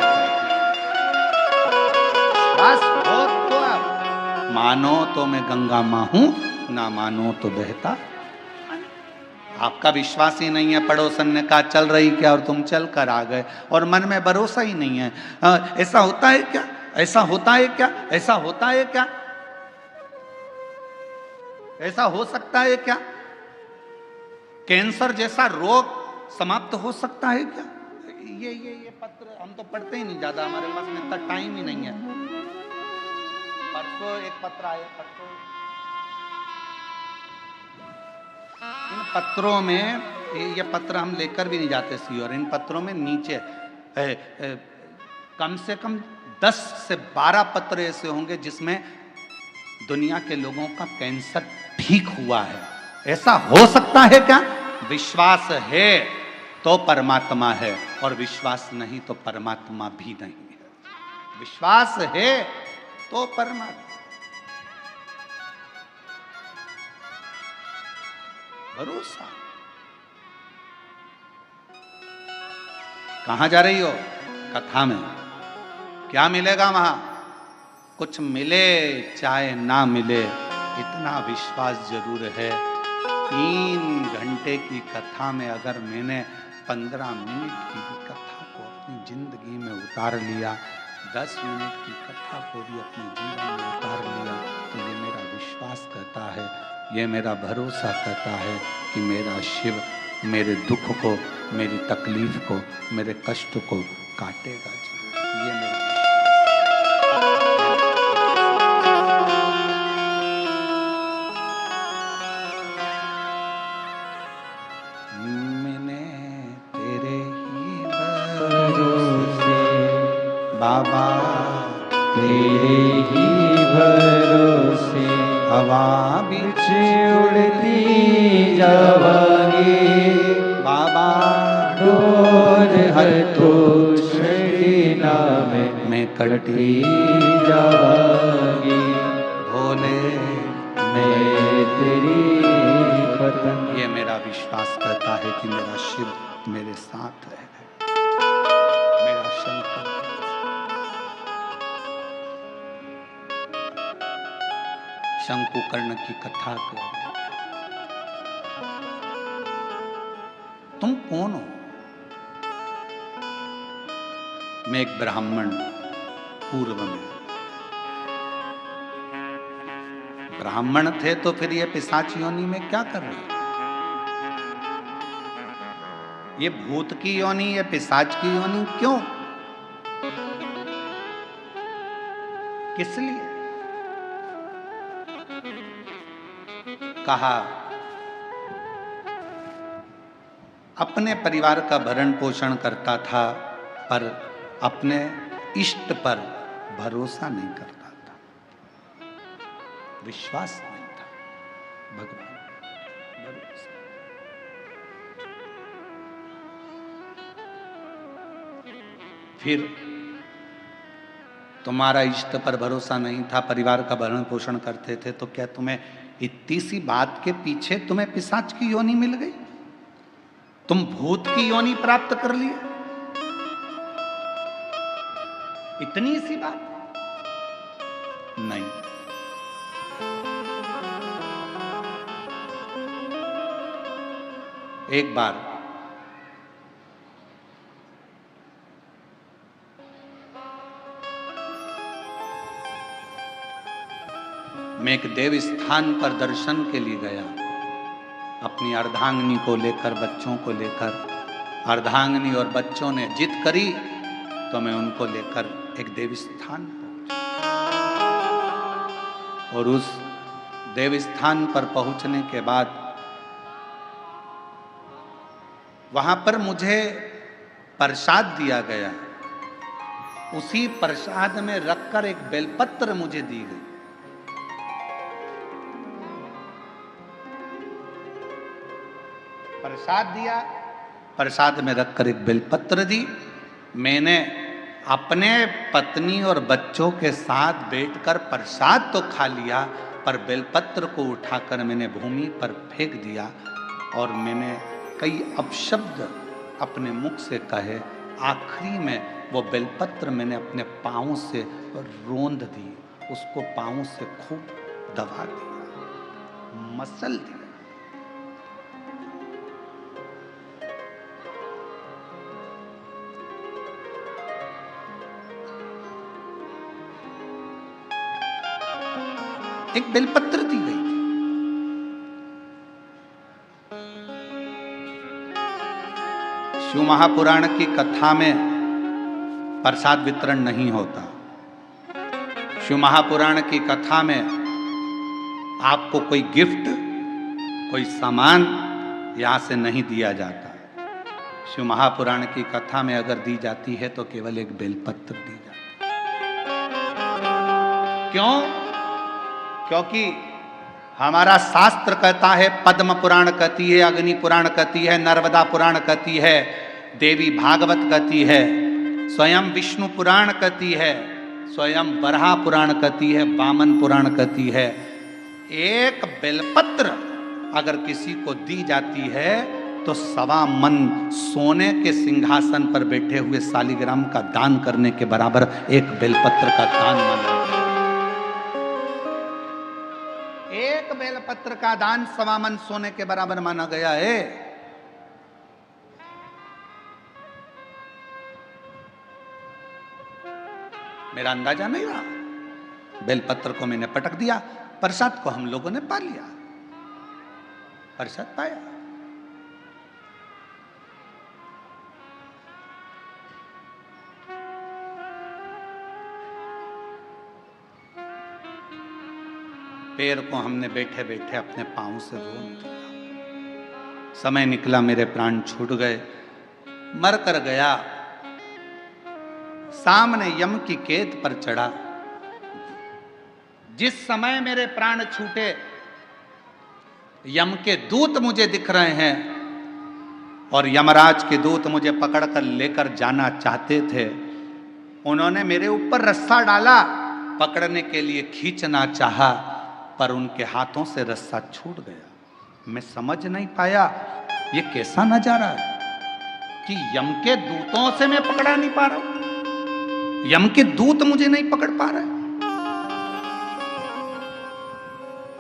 बस हो तो अब मानो तो मैं गंगा माँ हूं, ना मानो तो बहता। आपका विश्वास ही नहीं है, पड़ोसन ने कहा चल रही क्या और तुम चल कर आ गए, और मन में भरोसा ही नहीं है। ऐसा होता है क्या? ऐसा होता है क्या? ऐसा होता है क्या? ऐसा हो सकता है क्या? कैंसर जैसा रोग समाप्त हो सकता है क्या? ये पत्र हम तो पढ़ते ही नहीं ज्यादा, हमारे पास में इतना टाइम ही नहीं है। परसों एक पत्र आया, परसों इन पत्रों में, ये पत्र हम लेकर भी नहीं जाते सीहोर, इन पत्रों में नीचे कम से कम 10 से 12 पत्र ऐसे होंगे जिसमें दुनिया के लोगों का कैंसर ठीक हुआ है। ऐसा हो सकता है क्या? विश्वास है तो परमात्मा है, और विश्वास नहीं तो परमात्मा भी नहीं है। विश्वास है तो परमात्मा। भरोसा। कहां जा रही हो? कथा में। क्या मिलेगा वहां? कुछ मिले चाहे ना मिले, इतना विश्वास जरूर है। 3 घंटे की कथा में अगर मैंने 15 मिनट की कथा को अपनी जिंदगी में उतार लिया, 10 मिनट की कथा को भी अपने जीवन में उतार लिया, तो ये मेरा विश्वास कहता है, ये मेरा भरोसा कहता है कि मेरा शिव मेरे दुख को, मेरी तकलीफ को, मेरे कष्ट को काटेगा जरूर। ये मेरा बाबा तेरे ही भरोसे हवा बिच उड़ती जावांगी बाबा, डोर है तो छठी नाम में कटती जावांगी। भोले मैं तेरी पतंग। ये मेरा विश्वास करता है कि मेरा शिव मेरे साथ है, मेरा शंकर। शंकुकर्ण की कथा को, तुम कौन हो? मैं एक ब्राह्मण, पूर्व में ब्राह्मण थे, तो फिर ये पिशाच योनि में क्या कर रहे? ये भूत की योनि, ये पिशाच की योनि क्यों? किस लिए? कहा अपने परिवार का भरण पोषण करता था, पर अपने इष्ट पर भरोसा नहीं करता था, विश्वास नहीं था। भगवान भरोसा। फिर तुम्हारा इष्ट पर भरोसा नहीं था, परिवार का भरण पोषण करते थे, तो क्या तुम्हें इतनी सी बात के पीछे तुम्हें पिशाच की योनि मिल गई? तुम भूत की योनि प्राप्त कर लिए? इतनी सी बात नहीं। एक बार मैं एक देव स्थान पर दर्शन के लिए गया, अपनी अर्धांगिनी को लेकर, बच्चों को लेकर। अर्धांगिनी और बच्चों ने जिद करी तो मैं उनको लेकर एक देव स्थान पहुंचा, और उस देव स्थान पर पहुंचने के बाद वहां पर मुझे प्रसाद दिया गया, उसी प्रसाद में रखकर एक बेलपत्र मुझे दी गई। प्रसाद दिया, प्रसाद में रखकर एक बेलपत्र दी। मैंने अपने पत्नी और बच्चों के साथ बैठकर प्रसाद तो खा लिया, पर बेलपत्र को उठाकर मैंने भूमि पर फेंक दिया और मैंने कई अपशब्द अपने मुख से कहे। आखिरी में वो बेलपत्र मैंने अपने पाँव से रोंद दी, उसको पाँव से खूब दबा दिया, मसल दिया। एक बेलपत्र दी गई थी। शिव महापुराण की कथा में प्रसाद वितरण नहीं होता। शिव महापुराण की कथा में आपको कोई गिफ्ट, कोई सामान यहां से नहीं दिया जाता। शिव महापुराण की कथा में अगर दी जाती है तो केवल एक बेलपत्र दी जाती है। क्यों? क्योंकि हमारा शास्त्र कहता है, पद्म पुराण कहती है, अग्नि पुराण कहती है, नर्मदा पुराण कहती है, देवी भागवत कहती है, स्वयं विष्णु पुराण कहती है, स्वयं वराह पुराण कहती है, वामन पुराण कहती है। एक बेलपत्र अगर किसी को दी जाती है तो 1.25 मन सोने के सिंहासन पर बैठे हुए शालिग्राम का दान करने के बराबर एक बेलपत्र का दान माना। एक बेलपत्र का दान 1.25 मन सोने के बराबर माना गया है। मेरा अंदाजा नहीं रहा। बेलपत्र को मैंने पटक दिया, प्रसाद को हम लोगों ने पा लिया, प्रसाद पाया। पैर को हमने बैठे बैठे अपने पांव से रोंद दिया। समय निकला, मेरे प्राण छूट गए, मर कर गया। सामने यम की कैद पर चढ़ा। जिस समय मेरे प्राण छूटे, यम के दूत मुझे दिख रहे हैं और यमराज के दूत मुझे पकड़कर लेकर जाना चाहते थे। उन्होंने मेरे ऊपर रस्सा डाला, पकड़ने के लिए खींचना चाहा, पर उनके हाथों से रस्सा छूट गया। मैं समझ नहीं पाया ये कैसा नजारा है कि यम के दूतों से मैं पकड़ा नहीं पा रहा हूं, यम के दूत मुझे नहीं पकड़ पा रहे,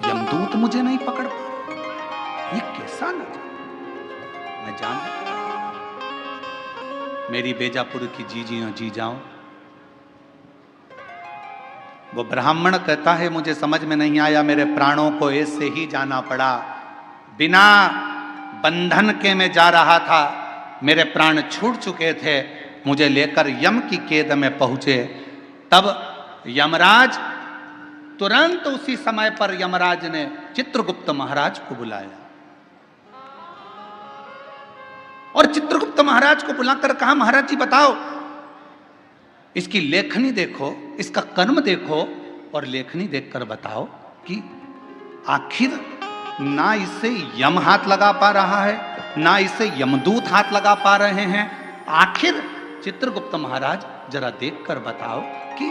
यमदूत मुझे नहीं पकड़ पा रहे। ये कैसा नजारा। मैं जान मेरी बेजापुर की जीजियों जी जाऊं, वो ब्राह्मण कहता है मुझे समझ में नहीं आया, मेरे प्राणों को ऐसे ही जाना पड़ा, बिना बंधन के मैं जा रहा था, मेरे प्राण छूट चुके थे, मुझे लेकर यम की कैद में पहुंचे। तब यमराज तुरंत उसी समय पर यमराज ने चित्रगुप्त महाराज को बुलाया और चित्रगुप्त महाराज को बुलाकर कहा, महाराज जी बताओ, इसकी लेखनी देखो, इसका कर्म देखो और लेखनी देखकर बताओ कि आखिर ना इसे यम हाथ लगा पा रहा है, ना इसे यमदूत हाथ लगा पा रहे हैं। आखिर चित्रगुप्त महाराज जरा देखकर बताओ कि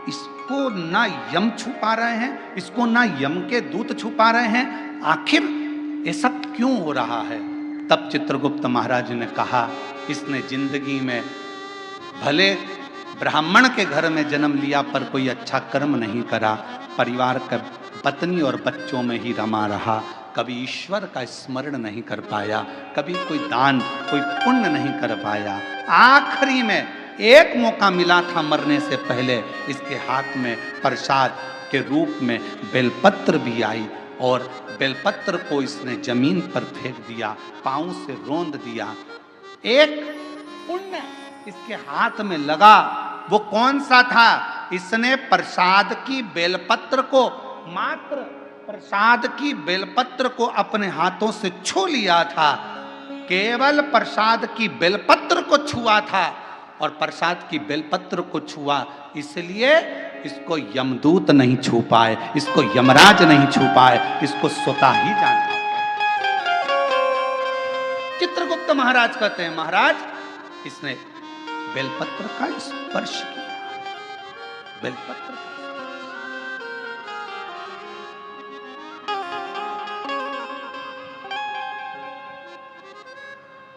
इसको ना यम छू पा रहे हैं, इसको ना यम के दूत छू पा रहे हैं, आखिर ऐसा क्यों हो रहा है। तब चित्रगुप्त महाराज ने कहा, इसने जिंदगी में भले ब्राह्मण के घर में जन्म लिया पर कोई अच्छा कर्म नहीं करा, परिवार का पत्नी और बच्चों में ही रमा रहा, कभी ईश्वर का स्मरण नहीं कर पाया, कभी कोई दान कोई पुण्य नहीं कर पाया। आखिरी में एक मौका मिला था मरने से पहले, इसके हाथ में प्रसाद के रूप में बेलपत्र भी आई और बेलपत्र को इसने जमीन पर फेंक दिया, पांव से रोंद दिया। एक पुण्य इसके हाथ में लगा, वो कौन सा था? इसने प्रसाद की बेलपत्र को, मात्र प्रसाद की बेलपत्र को अपने हाथों से छू लिया था, केवल प्रसाद की बेलपत्र को छुआ था और प्रसाद की बेलपत्र को छुआ, इसलिए इसको यमदूत नहीं छू पाए, इसको यमराज नहीं छू पाए, इसको स्वतः ही जाना। चित्रगुप्त महाराज कहते हैं, महाराज इसने बेलपत्र का स्पर्श किया, बेलपत्र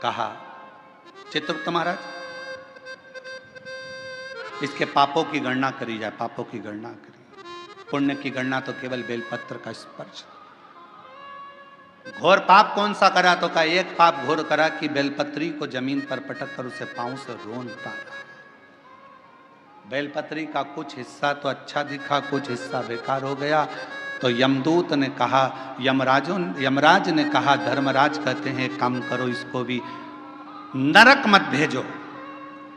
कहा, चित्रगुप्त महाराज इसके पापों की गणना करी जाए, पापों की गणना करी, पुण्य की गणना तो केवल बेलपत्र का स्पर्श। घोर पाप कौन सा करा, तो कहा एक पाप घोर करा कि बेलपत्री को जमीन पर पटक कर उसे पांव से रोनता रहा। बेलपत्री का कुछ हिस्सा तो अच्छा दिखा, कुछ हिस्सा बेकार हो गया। तो यमदूत ने कहा, यमराज ने कहा, धर्मराज कहते हैं काम करो, इसको भी नरक मत भेजो,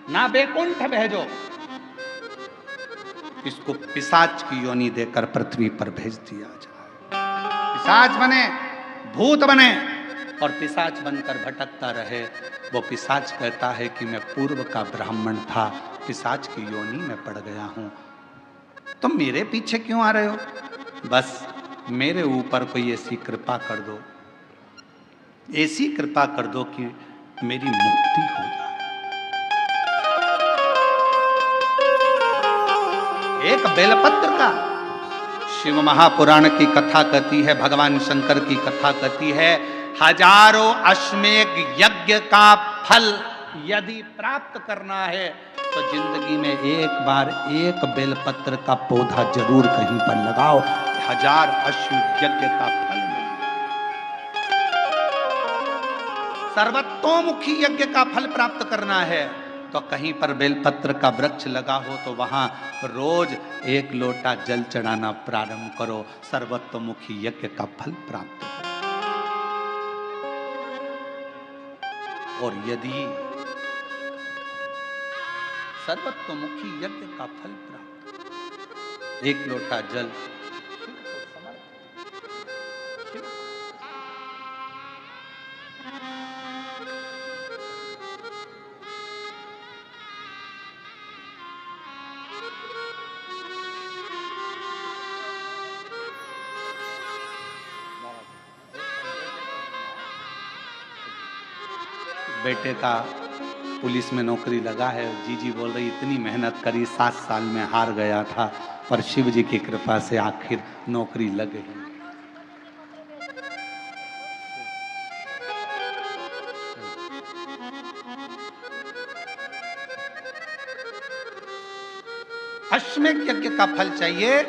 ना वैकुंठ भेजो, इसको पिशाच की योनि देकर पृथ्वी पर भेज दिया जाए। पिशाच बने, भूत बने और पिशाच बनकर भटकता रहे। वो पिशाच कहता है कि मैं पूर्व का ब्राह्मण था, पिशाच की योनि में पड़ गया हूं, तुम मेरे पीछे क्यों आ रहे हो? बस मेरे ऊपर कोई ऐसी कृपा कर दो, ऐसी कृपा कर दो कि मेरी मुक्ति हो जाए। एक बेलपत्र का, शिव महापुराण की कथा कहती है, भगवान शंकर की कथा कहती है, हजारों अश्वमेध यज्ञ का फल यदि प्राप्त करना है तो जिंदगी में एक बार एक बेलपत्र का पौधा जरूर कहीं पर लगाओ, 1000 अश्वमेध यज्ञ का फल मिलेगा। सर्वतोमुखी यज्ञ का फल प्राप्त करना है तो कहीं पर बेलपत्र का वृक्ष लगा हो तो वहां रोज 1 लोटा जल चढ़ाना प्रारंभ करो, सर्वतोमुखी यज्ञ का फल प्राप्त हो। और यदि सर्वतोमुखी यज्ञ का फल प्राप्त, 1 लोटा जल बेटे का पुलिस में नौकरी लगा है, जीजी बोल रही इतनी मेहनत करी, 7 साल में हार गया था, पर शिव जी की कृपा से आखिर नौकरी लग गई। अश्वमेध यज्ञ का फल चाहिए,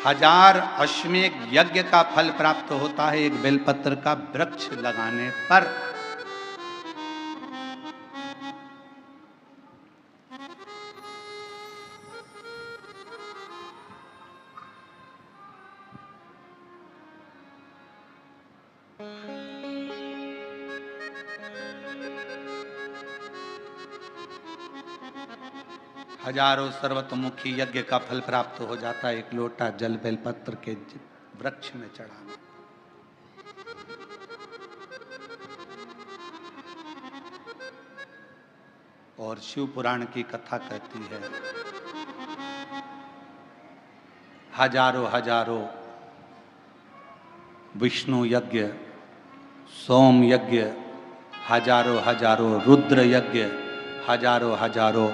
1000 अश्वमेध यज्ञ का फल प्राप्त होता है एक बेलपत्र का वृक्ष लगाने पर। हजारों सर्वतोमुखी यज्ञ का फल प्राप्त हो जाता है, 1 लोटा जल बेलपत्र के वृक्ष में चढ़ाना। और शिव पुराण की कथा कहती है, हजारों विष्णु यज्ञ, सोम यज्ञ, हजारों रुद्र यज्ञ, हजारों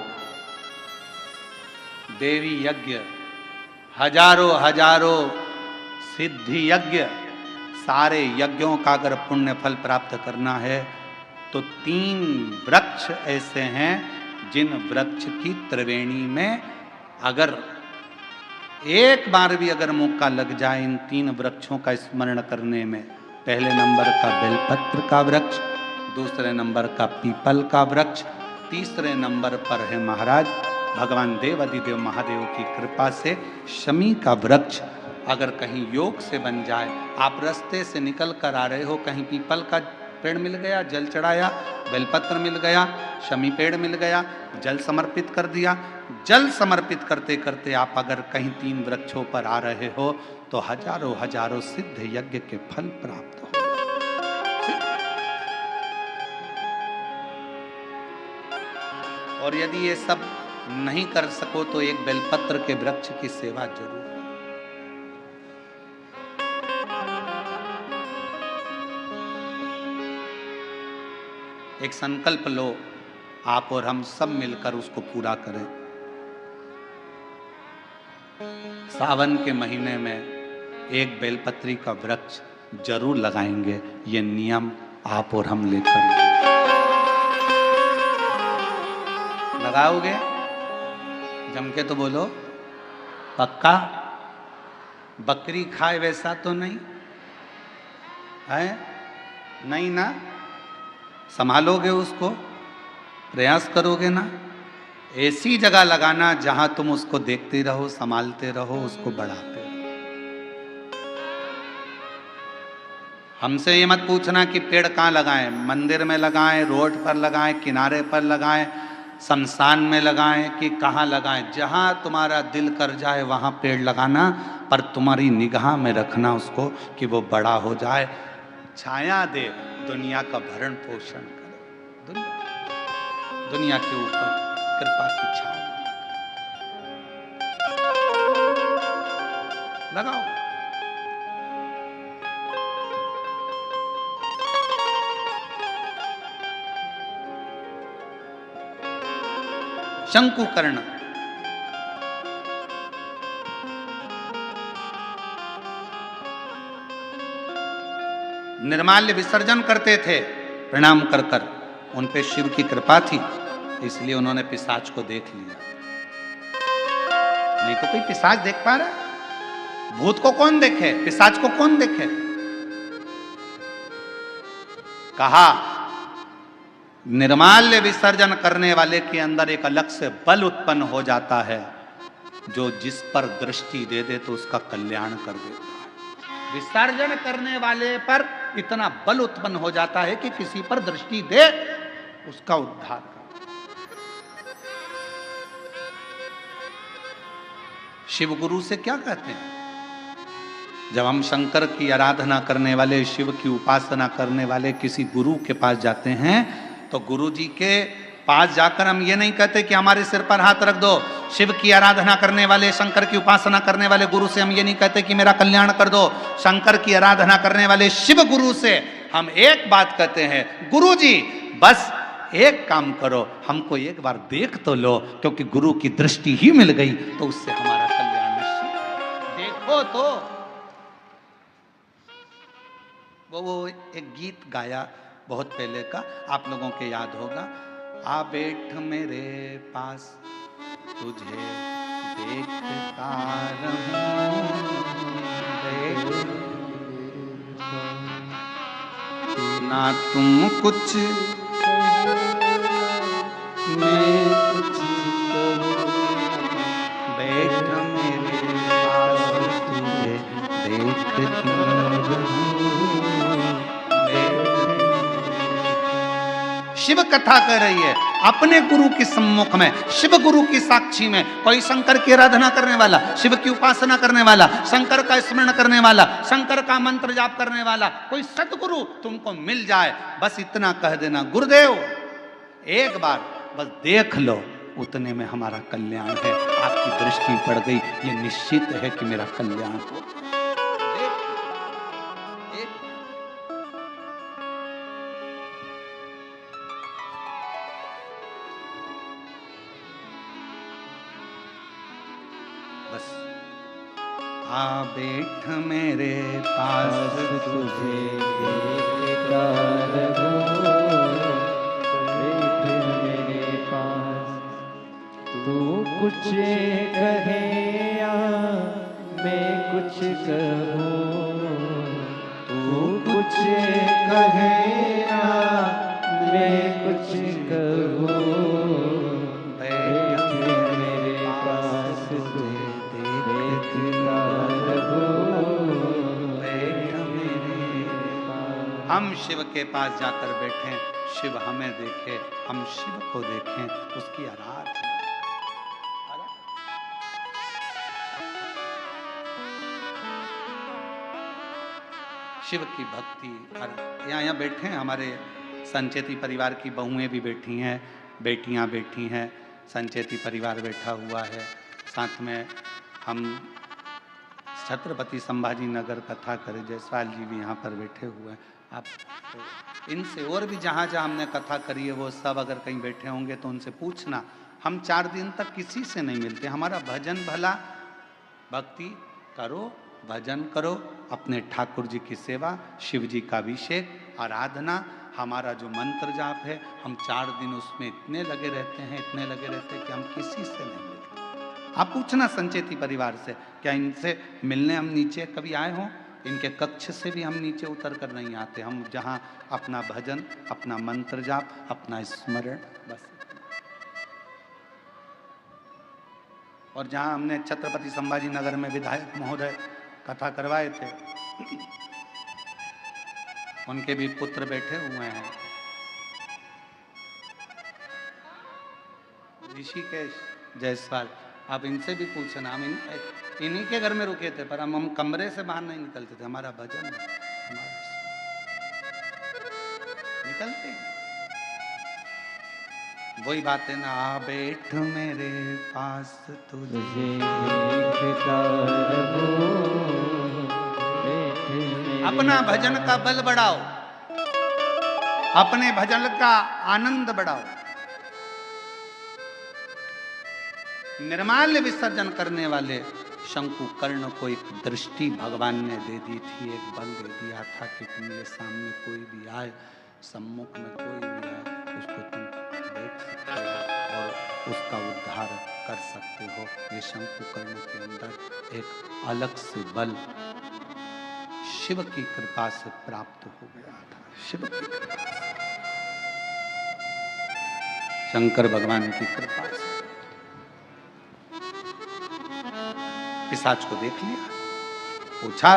देवी यज्ञ, हजारों सिद्धि यज्ञ, सारे यज्ञों का अगर पुण्य फल प्राप्त करना है तो 3 वृक्ष ऐसे हैं जिन वृक्ष की त्रिवेणी में अगर एक बार भी अगर मौका लग जाए इन 3 वृक्षों का स्मरण करने में, पहले नंबर का बेलपत्र का वृक्ष, दूसरे नंबर का पीपल का वृक्ष, तीसरे नंबर पर है महाराज भगवान देवाधिदेव महादेव की कृपा से शमी का वृक्ष। अगर कहीं योग से बन जाए, आप रास्ते से निकल कर आ रहे हो, कहीं पीपल का पेड़ मिल गया, जल चढ़ाया, बेलपत्र मिल गया, शमी पेड़ मिल गया, जल समर्पित कर दिया, जल समर्पित करते करते आप अगर कहीं 3 वृक्षों पर आ रहे हो तो हजारों सिद्ध यज्ञ के फल प्राप्त हो। और यदि ये सब नहीं कर सको तो एक बेलपत्र के वृक्ष की सेवा जरूर। एक संकल्प लो, आप और हम सब मिलकर उसको पूरा करें। सावन के महीने में एक बेलपत्री का वृक्ष जरूर लगाएंगे। ये नियम आप और हम लेकर लगाओगे? जम के तो बोलो, पक्का? बकरी खाए वैसा तो नहीं है? नहीं ना? संभालोगे उसको, प्रयास करोगे ना? ऐसी जगह लगाना जहां तुम उसको देखते रहो, संभालते रहो, उसको बढ़ाते रहो। हमसे ये मत पूछना कि पेड़ कहाँ लगाएं, मंदिर में लगाएं, रोड पर लगाएं, किनारे पर लगाएं, शमशान में लगाएं कि कहाँ लगाएं। जहां तुम्हारा दिल कर जाए वहां पेड़ लगाना, पर तुम्हारी निगाह में रखना उसको कि वो बड़ा हो जाए, छाया दे, दुनिया का भरण पोषण करे, दुनिया के ऊपर कृपा की छाया लगाओ। शंकुकर्ण निर्माल्य विसर्जन करते थे प्रणाम कर कर। उन पे शिव की कृपा थी, इसलिए उन्होंने पिशाच को देख लिया। नहीं तो कोई पिशाच देख पा रहा है? भूत को कौन देखे, पिशाच को कौन देखे? कहा निर्माल्य विसर्जन करने वाले के अंदर एक अलग से बल उत्पन्न हो जाता है, जो जिस पर दृष्टि दे दे तो उसका कल्याण कर देता है। विसर्जन करने वाले पर इतना बल उत्पन्न हो जाता है कि किसी पर दृष्टि दे उसका उद्धार कर। शिव गुरु से क्या कहते हैं? जब हम शंकर की आराधना करने वाले, शिव की उपासना करने वाले किसी गुरु के पास जाते हैं तो गुरु जी के पास जाकर हम ये नहीं कहते कि हमारे सिर पर हाथ रख दो। शिव की आराधना करने वाले, शंकर की उपासना करने वाले गुरु से हम ये नहीं कहते कि मेरा कल्याण कर दो। शंकर की आराधना करने वाले शिव गुरु से हम एक बात कहते हैं, गुरु जी बस एक काम करो, हमको एक बार देख तो लो, क्योंकि गुरु की दृष्टि ही मिल गई तो उससे हमारा कल्याण निश्चित है। देखो तो वो एक गीत गाया बहुत पहले का, आप लोगों के याद होगा, आ बैठ मेरे पास तुझे देखता रहूं, ना तुम कुछ मैं कुछ बैठ मेरे पास तुझे देखती रहूं। शिव कथा कर रही है अपने गुरु के सम्मुख में, शिव गुरु की साक्षी में। कोई शंकर की आराधना करने वाला, शिव की उपासना करने वाला, शंकर का स्मरण करने वाला, शंकर का मंत्र जाप करने वाला कोई सतगुरु तुमको मिल जाए, बस इतना कह देना, गुरुदेव एक बार बस देख लो, उतने में हमारा कल्याण है। आपकी दृष्टि पड़ गई, ये निश्चित है कि मेरा कल्याण हो। बस आ बैठ मेरे पास तुझे देखता रहूं, बैठ मेरे पास, तू कुछ कहे या मैं कुछ कहूँ, तू कुछ कहे या मैं कुछ कहूँ, बैठ मेरे पास तुझे देखता रहूं, बैठ मेरे पास। हम शिव के पास जाकर बैठें, शिव हमें देखे, हम शिव को देखें, उसकी आराधना। शिव की भक्ति। यहाँ बैठे हैं हमारे संचेती परिवार की बहुएं भी बैठी हैं, बेटियां बैठी हैं, संचेती परिवार बैठा हुआ है, साथ में हम छत्रपति संभाजी नगर कथा करे जयसवाल जी भी यहाँ पर बैठे हुए हैं। आप इनसे और भी जहाँ जहाँ हमने कथा करी है वो सब अगर कहीं बैठे होंगे तो उनसे पूछना। हम 4 दिन तक किसी से नहीं मिलते। हमारा भजन भला, भक्ति करो, भजन करो, अपने ठाकुर जी की सेवा, शिव जी का अभिषेक, आराधना, हमारा जो मंत्र जाप है, हम 4 दिन उसमें इतने लगे रहते हैं, इतने लगे रहते हैं कि हम किसी से नहीं मिलते। आप पूछना संचेती परिवार से, क्या इनसे मिलने हम नीचे कभी आए हों? इनके कक्ष से भी हम नीचे उतर कर नहीं आते। हम जहाँ अपना भजन, अपना मंत्र जाप, अपना स्मरण, बस। और जहाँ हमने छत्रपति संभाजी नगर में विधायक महोदय कथा करवाए थे, उनके भी पुत्र बैठे हुए हैं, ऋषिकेश जायसवाल। आप इनसे भी पूछना। हम इन्हीं के घर में रुके थे, पर हम कमरे से बाहर नहीं निकलते थे। हमारा भजन निकलते वही बात है ना, आ बैठ मेरे पास तुझे देखता रहूं, अपना भजन का बल बढ़ाओ, अपने भजन का आनंद बढ़ाओ। निर्माल्य विसर्जन करने वाले शंकु कर्ण को एक दृष्टि भगवान ने दे दी थी, एक बल दे दिया था कि तुम्हारे सामने कोई भी आए, सम्मुख में कोई भी आए, उसको तुम देख सकते हो और उसका उद्धार कर सकते हो। ये शंकु कर्ण के अंदर एक अलग से बल शिव की कृपा से प्राप्त हो गया था। शिव की कृपा से, शंकर भगवान की कृपा से। पिशाच को देख लिया, पूछा,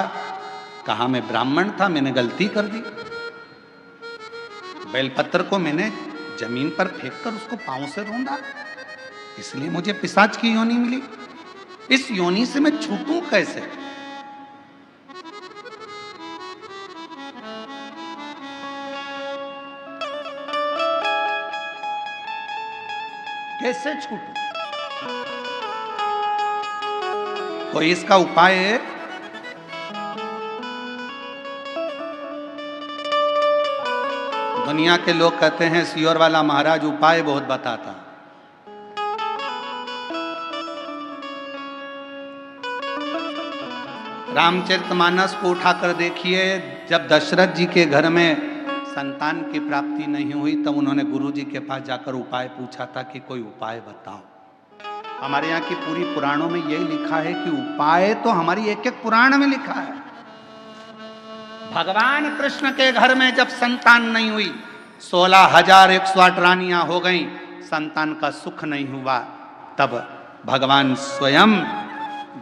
कहा मैं ब्राह्मण था, मैंने गलती कर दी। बेलपत्र को मैंने जमीन पर फेंककर उसको पांव से रौंदा, इसलिए मुझे पिशाच की योनि मिली। इस योनि से मैं छूटूं कैसे? कैसे छूटूं? कोई इसका उपाय है? दुनिया के लोग कहते हैं सियोर वाला महाराज उपाय बहुत बताता। रामचरितमानस को उठाकर देखिए, जब दशरथ जी के घर में संतान की प्राप्ति नहीं हुई तब उन्होंने गुरु जी के पास जाकर उपाय पूछा था कि कोई उपाय बताओ। हमारे यहाँ की पूरी पुराणों में यही लिखा है कि उपाय तो हमारी एक एक पुराण में लिखा है। भगवान कृष्ण के घर में जब संतान नहीं हुई, 16,108 रानियां हो गईं, संतान का सुख नहीं हुआ, तब भगवान स्वयं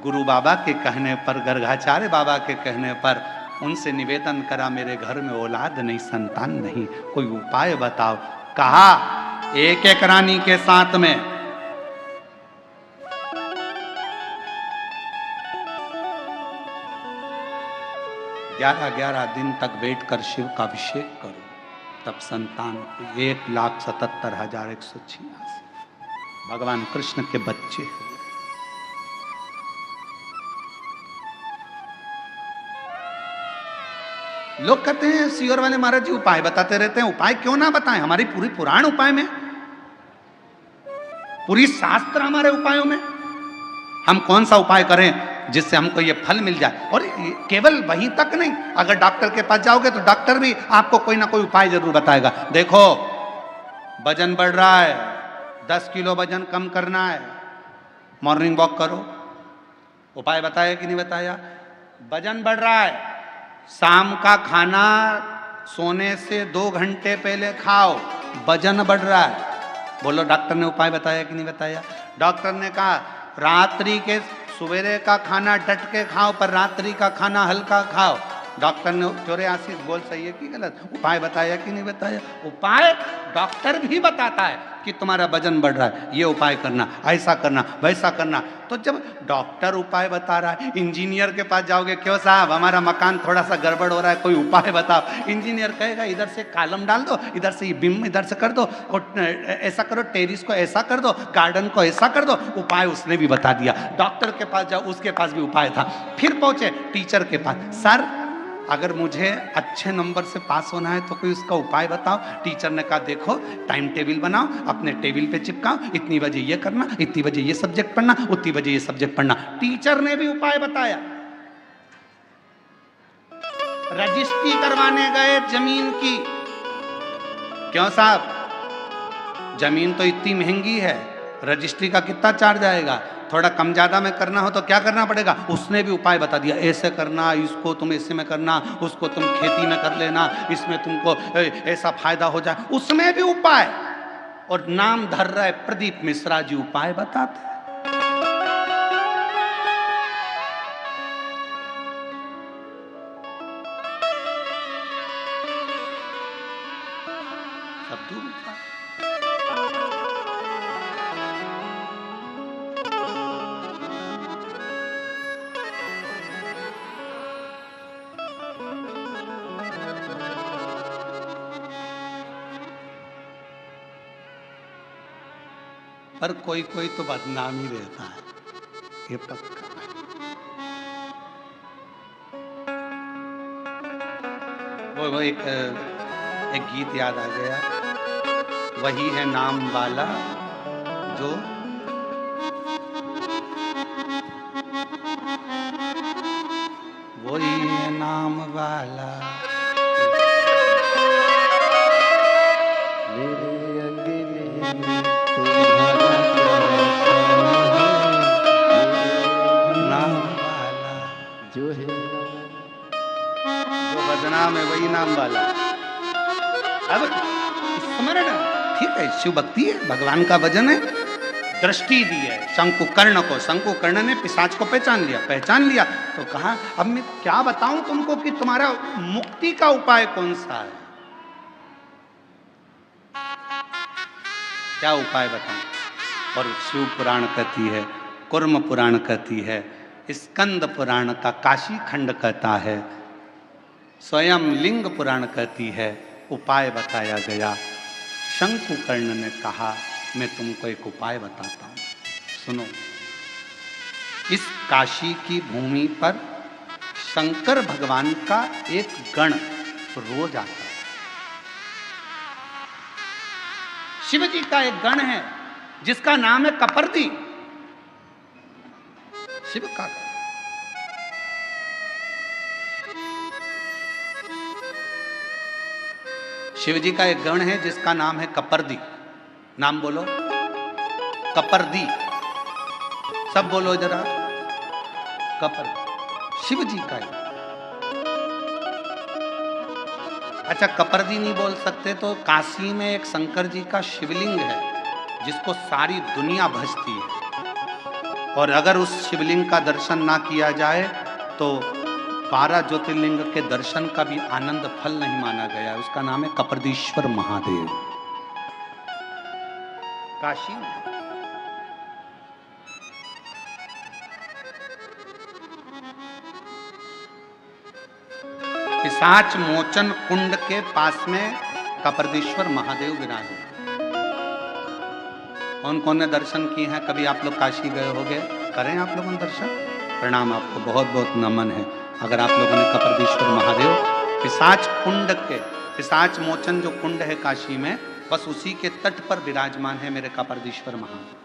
गुरु बाबा के कहने पर, गर्गाचार्य बाबा के कहने पर उनसे निवेदन करा, मेरे घर में औलाद नहीं, संतान नहीं, कोई उपाय बताओ। कहा, एक एक रानी के साथ में 11 दिन तक बैठकर शिव का अभिषेक करो, तब संतान 1,77,186 भगवान कृष्ण के बच्चे हुए। लोग कहते हैं सियोर वाले महाराज जी उपाय बताते रहते हैं। उपाय क्यों ना बताएं? हमारी पूरी पुराण उपाय में, पूरी शास्त्र हमारे उपायों में। हम कौन सा उपाय करें जिससे हमको ये फल मिल जाए? और केवल वहीं तक नहीं, अगर डॉक्टर के पास जाओगे तो डॉक्टर भी आपको कोई ना कोई उपाय जरूर बताएगा। देखो, वजन बढ़ रहा है, 10 किलो वजन कम करना है, मॉर्निंग वॉक करो। उपाय बताया कि नहीं बताया? वजन बढ़ रहा है, शाम का खाना सोने से 2 घंटे पहले खाओ, वजन बढ़ रहा है। बोलो, डॉक्टर ने उपाय बताया कि नहीं बताया? डॉक्टर ने कहा रात्रि के, सवेरे का खाना डट के खाओ, पर रात्रि का खाना हल्का खाओ। डॉक्टर ने चोरे आशीष बोल सही है कि गलत, उपाय बताया कि नहीं बताया? उपाय डॉक्टर भी बताता है कि तुम्हारा वजन बढ़ रहा है, ये उपाय करना, ऐसा करना, वैसा करना। तो जब डॉक्टर उपाय बता रहा है, इंजीनियर के पास जाओगे, क्यों साहब हमारा मकान थोड़ा सा गड़बड़ हो रहा है, कोई उपाय बताओ। इंजीनियर कहेगा इधर से कॉलम डाल दो, इधर से ये बिम इधर से कर दो, और ऐसा करो, टेरिस को ऐसा कर दो, गार्डन को ऐसा कर दो। उपाय उसने भी बता दिया। डॉक्टर के पास जाओ, उसके पास भी उपाय था। फिर पहुंचे टीचर के पास, सर अगर मुझे अच्छे नंबर से पास होना है तो कोई उसका उपाय बताओ। टीचर ने कहा देखो, टाइम टेबल बनाओ, अपने टेबल पे चिपकाओ, इतनी बजे ये करना, इतनी बजे ये सब्जेक्ट पढ़ना, उतनी बजे ये सब्जेक्ट पढ़ना। टीचर ने भी उपाय बताया। रजिस्ट्री करवाने गए जमीन की, क्यों साहब जमीन तो इतनी महंगी है, रजिस्ट्री का कितना चार्ज आएगा? थोड़ा कम ज्यादा में करना हो तो क्या करना पड़ेगा? उसने भी उपाय बता दिया, ऐसे करना, इसको तुम ऐसे में करना, उसको तुम खेती में कर लेना, इसमें तुमको ऐसा फायदा हो जाए। उसमें भी उपाय, और नाम धर रहा है प्रदीप मिश्रा जी, उपाय बताते हैं। सब दूर उपाय। पर कोई कोई तो बदनाम ही रहता है, ये पक्का। वो एक गीत याद आ गया, वही है नाम वाला जो वही है नाम वाला मेरे अंगने में तुम्हारा नाम वाला जो है, जो बदनाम है वही नाम वाला। अब स्मरण ठीक है, शिव भक्ति है, भगवान का भजन है। दृष्टि दी है शंकुकर्ण को, शंकुकर्ण ने पिशाच को पहचान लिया तो कहा अब मैं क्या बताऊं तुमको कि तुम्हारा मुक्ति का उपाय कौन सा है, क्या उपाय बताऊं? और शिव पुराण कहती है, कुर्म पुराण कहती है, स्कंद पुराण का काशी खंड कहता है, स्वयं लिंग पुराण कहती है, उपाय बताया गया। शंकुकर्ण ने कहा मैं तुमको एक उपाय बताता हूं, सुनो। इस काशी की भूमि पर शंकर भगवान का एक गण रोज आता है। शिव जी का एक गण है जिसका नाम है कपर्दी, शिव का गण। शिव जी का एक गण है जिसका नाम है कपर्दी। नाम बोलो, कपर्दी, सब बोलो जरा, कपर्दी शिव जी का है। अच्छा कपर्दी नहीं बोल सकते तो काशी में एक शंकर जी का शिवलिंग है जिसको सारी दुनिया भजती है, और अगर उस शिवलिंग का दर्शन ना किया जाए तो 12 ज्योतिर्लिंग के दर्शन का भी आनंद फल नहीं माना गया। उसका नाम है कपर्दीश्वर महादेव, काशी में। पिशाच मोचन कुंड के पास में कपर्दीश्वर महादेव विराजे। कौन कौन ने दर्शन किए हैं? कभी आप लोग काशी गए होंगे, करें आप लोगों ने दर्शन? प्रणाम, आपको बहुत बहुत नमन है। अगर आप लोगों ने कपर्दीश्वर महादेव पिशाच कुंड के, पिशाच मोचन जो कुंड है काशी में, बस उसी के तट पर विराजमान है मेरे कपर्दीश्वर महादेव।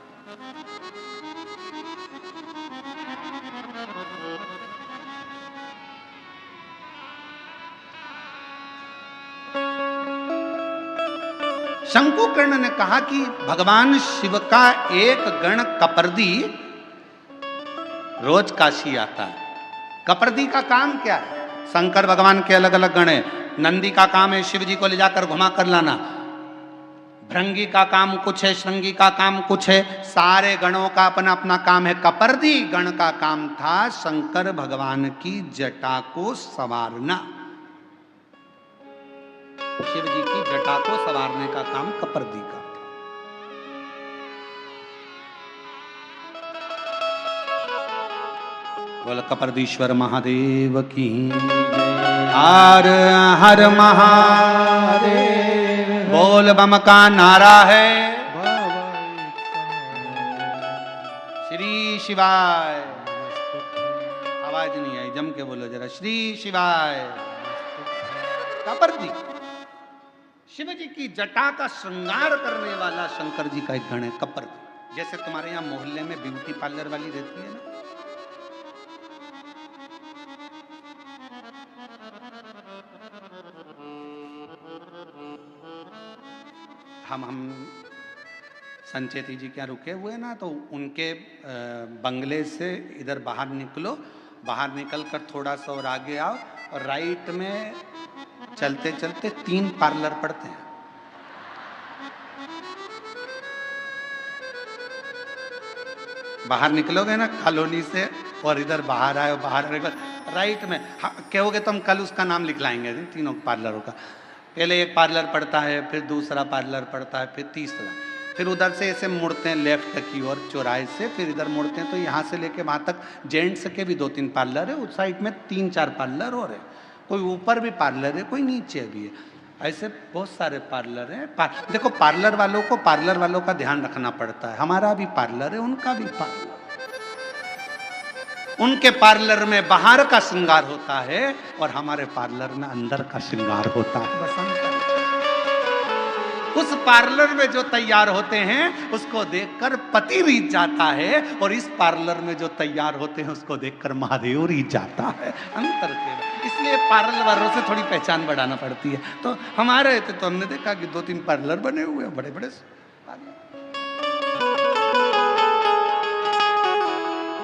शंकुकर्ण ने कहा कि भगवान शिव का एक गण कपर्दी रोज काशी आता है। कपर्दी का काम क्या है? शंकर भगवान के अलग अलग गण है। नंदी का काम है शिव जी को ले जाकर घुमा कर लाना, भृंगी का काम कुछ है, श्रृंगी का काम कुछ है, सारे गणों का अपना अपना काम है। कपर्दी गण का काम था शंकर भगवान की जटा को संवारना। शिव जी की जटा को संवारने का काम कपर्दी का। बोल कपर्दीश्वर महादेव की हर हर महादेव। बोल बम का नारा है श्री शिवाय। आवाज नहीं आई, जम के बोलो जरा, श्री शिवाय। कपर्दी शिव जी की जटा का श्रृंगार करने वाला शंकर जी का एक गण है कपर्दी। जैसे तुम्हारे यहाँ मोहल्ले में ब्यूटी पार्लर वाली रहती है ना, हम संचेती जी क्या रुके हुए ना, तो उनके बंगले से इधर बाहर निकलो, बाहर निकल कर थोड़ा सा और आगे आओ और राइट में चलते चलते 3 पार्लर पड़ते हैं। बाहर निकलोगे ना कॉलोनी से और इधर बाहर आए, बाहर निकल राइट में कहोगे तो हम कल उसका नाम लिख लाएंगे तीनों पार्लरों का। पहले एक पार्लर पड़ता है, फिर दूसरा पार्लर पड़ता है, फिर तीसरा, फिर उधर से ऐसे मुड़ते हैं लेफ्ट की ओर चौराहे से, फिर इधर मुड़ते हैं तो यहाँ से लेके वहाँ तक जेंट्स के भी 2-3 पार्लर है, उस साइड में 3-4 पार्लर और है, कोई ऊपर भी पार्लर है, कोई नीचे भी है, ऐसे बहुत सारे पार्लर हैं। देखो पार्लर वालों को पार्लर वालों का ध्यान रखना पड़ता है। हमारा भी पार्लर है, उनका भी पार्लर। उनके पार्लर में बाहर का श्रृंगार होता है और हमारे पार्लर में अंदर का श्रृंगार होता है। बसंत उस पार्लर में जो तैयार होते हैं उसको देखकर पति रीझ जाता है, और इस पार्लर में जो तैयार होते हैं उसको देखकर महादेव रीझ जाता है। अंतर के इसलिए पार्लर वालों से थोड़ी पहचान बढ़ाना पड़ती है। तो हमारे थे तो हमने देखा कि 2-3 पार्लर बने हुए हैं, बड़े बड़े।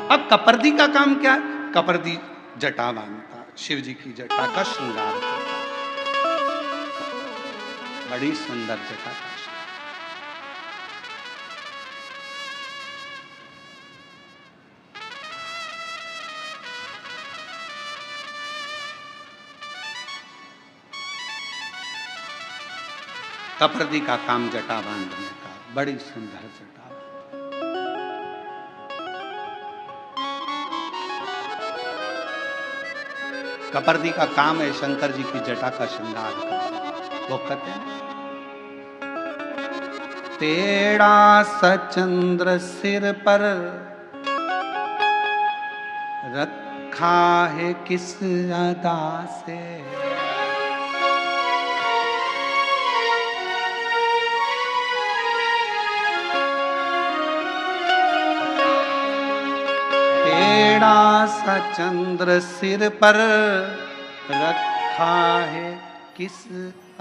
अब कपर्दी का काम क्या है? कपर्दी जटा बांधता, शिव जी की जटा का श्रृंगार करता, बड़ी सुंदर जटा का। कपर्दी का काम जटा बांधने का, बड़ी सुंदर जटा। कपर्दी का काम है शंकर जी की जटा का श्रृंगार करना। वो कहते हैं तेरा सचंद्र सिर पर रखा है किस अदा से, तेरा सा चंद्र सिर पर रखा है किस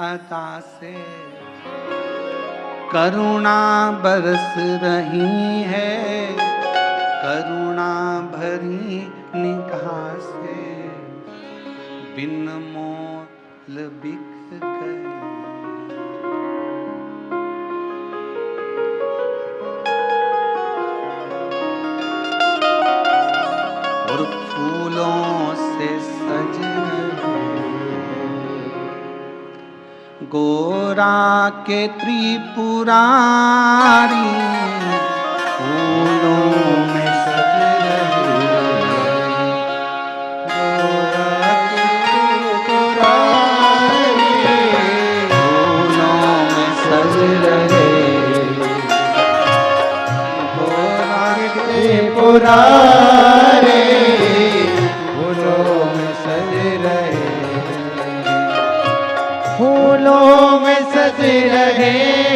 अदा से, करुणा बरस रही है करुणा भरी निगाह से, बिन मोल बिक गई। और फूलों से सज गोरा के त्रिपुरारी, फूलों में सज रहे गोरा के त्रिपुरारी, फूलों में सज रहे गोरा के त्रिपुरारी, फूलों में सज रहे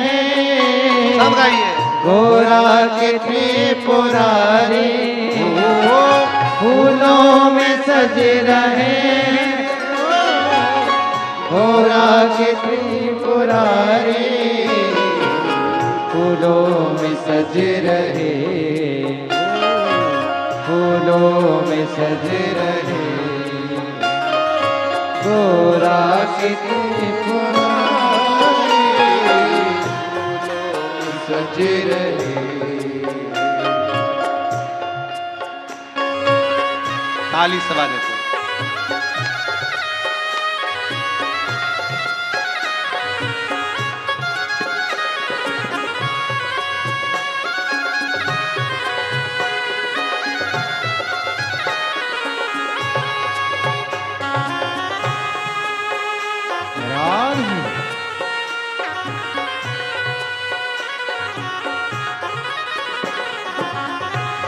हैं। सब गाइए। गोरा के त्रिपुरारी, फूलों में सज रहे हैं। गोरा के त्रिपुरारी, फूलों में सज रहे, फूलों में सज रहे गोरा के त्रिपुरारी, सज रहे। ताली सवा देखो।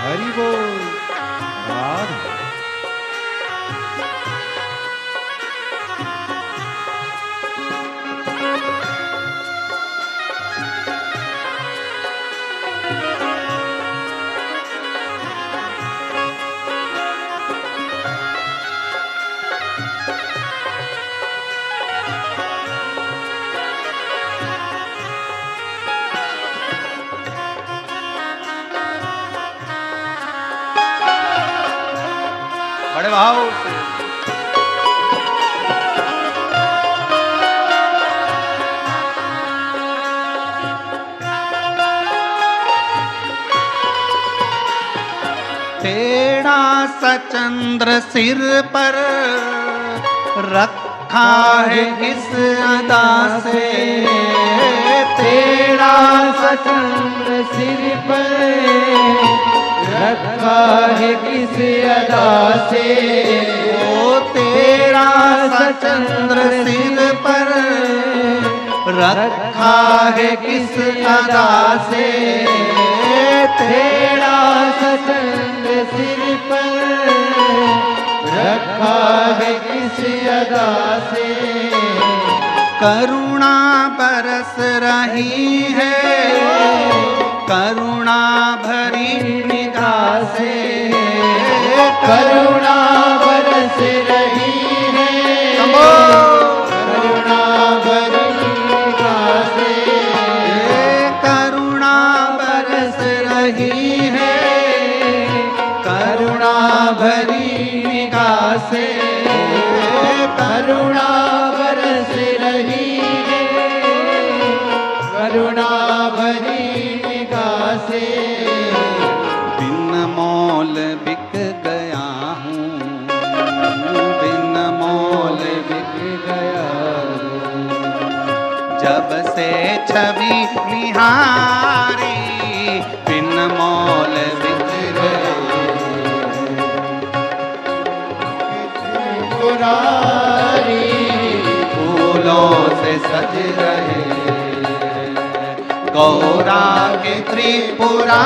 हरि बोल। राधे। बड़े भाव से तेरा सा चंद्र सिर पर रखा है किस अदा से, तेरा सा चंद्र सिर पर रखा है किस अदा से। ओ तेरा सा चंद्र सिर पर रखा है किस अदा से, तेरा सा चंद्र सिर पर रखा है किस अदा से। करुणा बरस रही है करुणा भरी निगाह से, करुणा बरस रही है करुणा भरी निगाह से। करुणा बरस रही है करुणा भरी निगाह से, करुणा बरस रही है करुणा भरी निगाह से। बिन मोल बिक गया हूँ बिन मोल बिक गया जब से छवि निहारी बिन मोल बिक गए। पुरारी फूलों से सज रहे गौरा के त्रिपुरा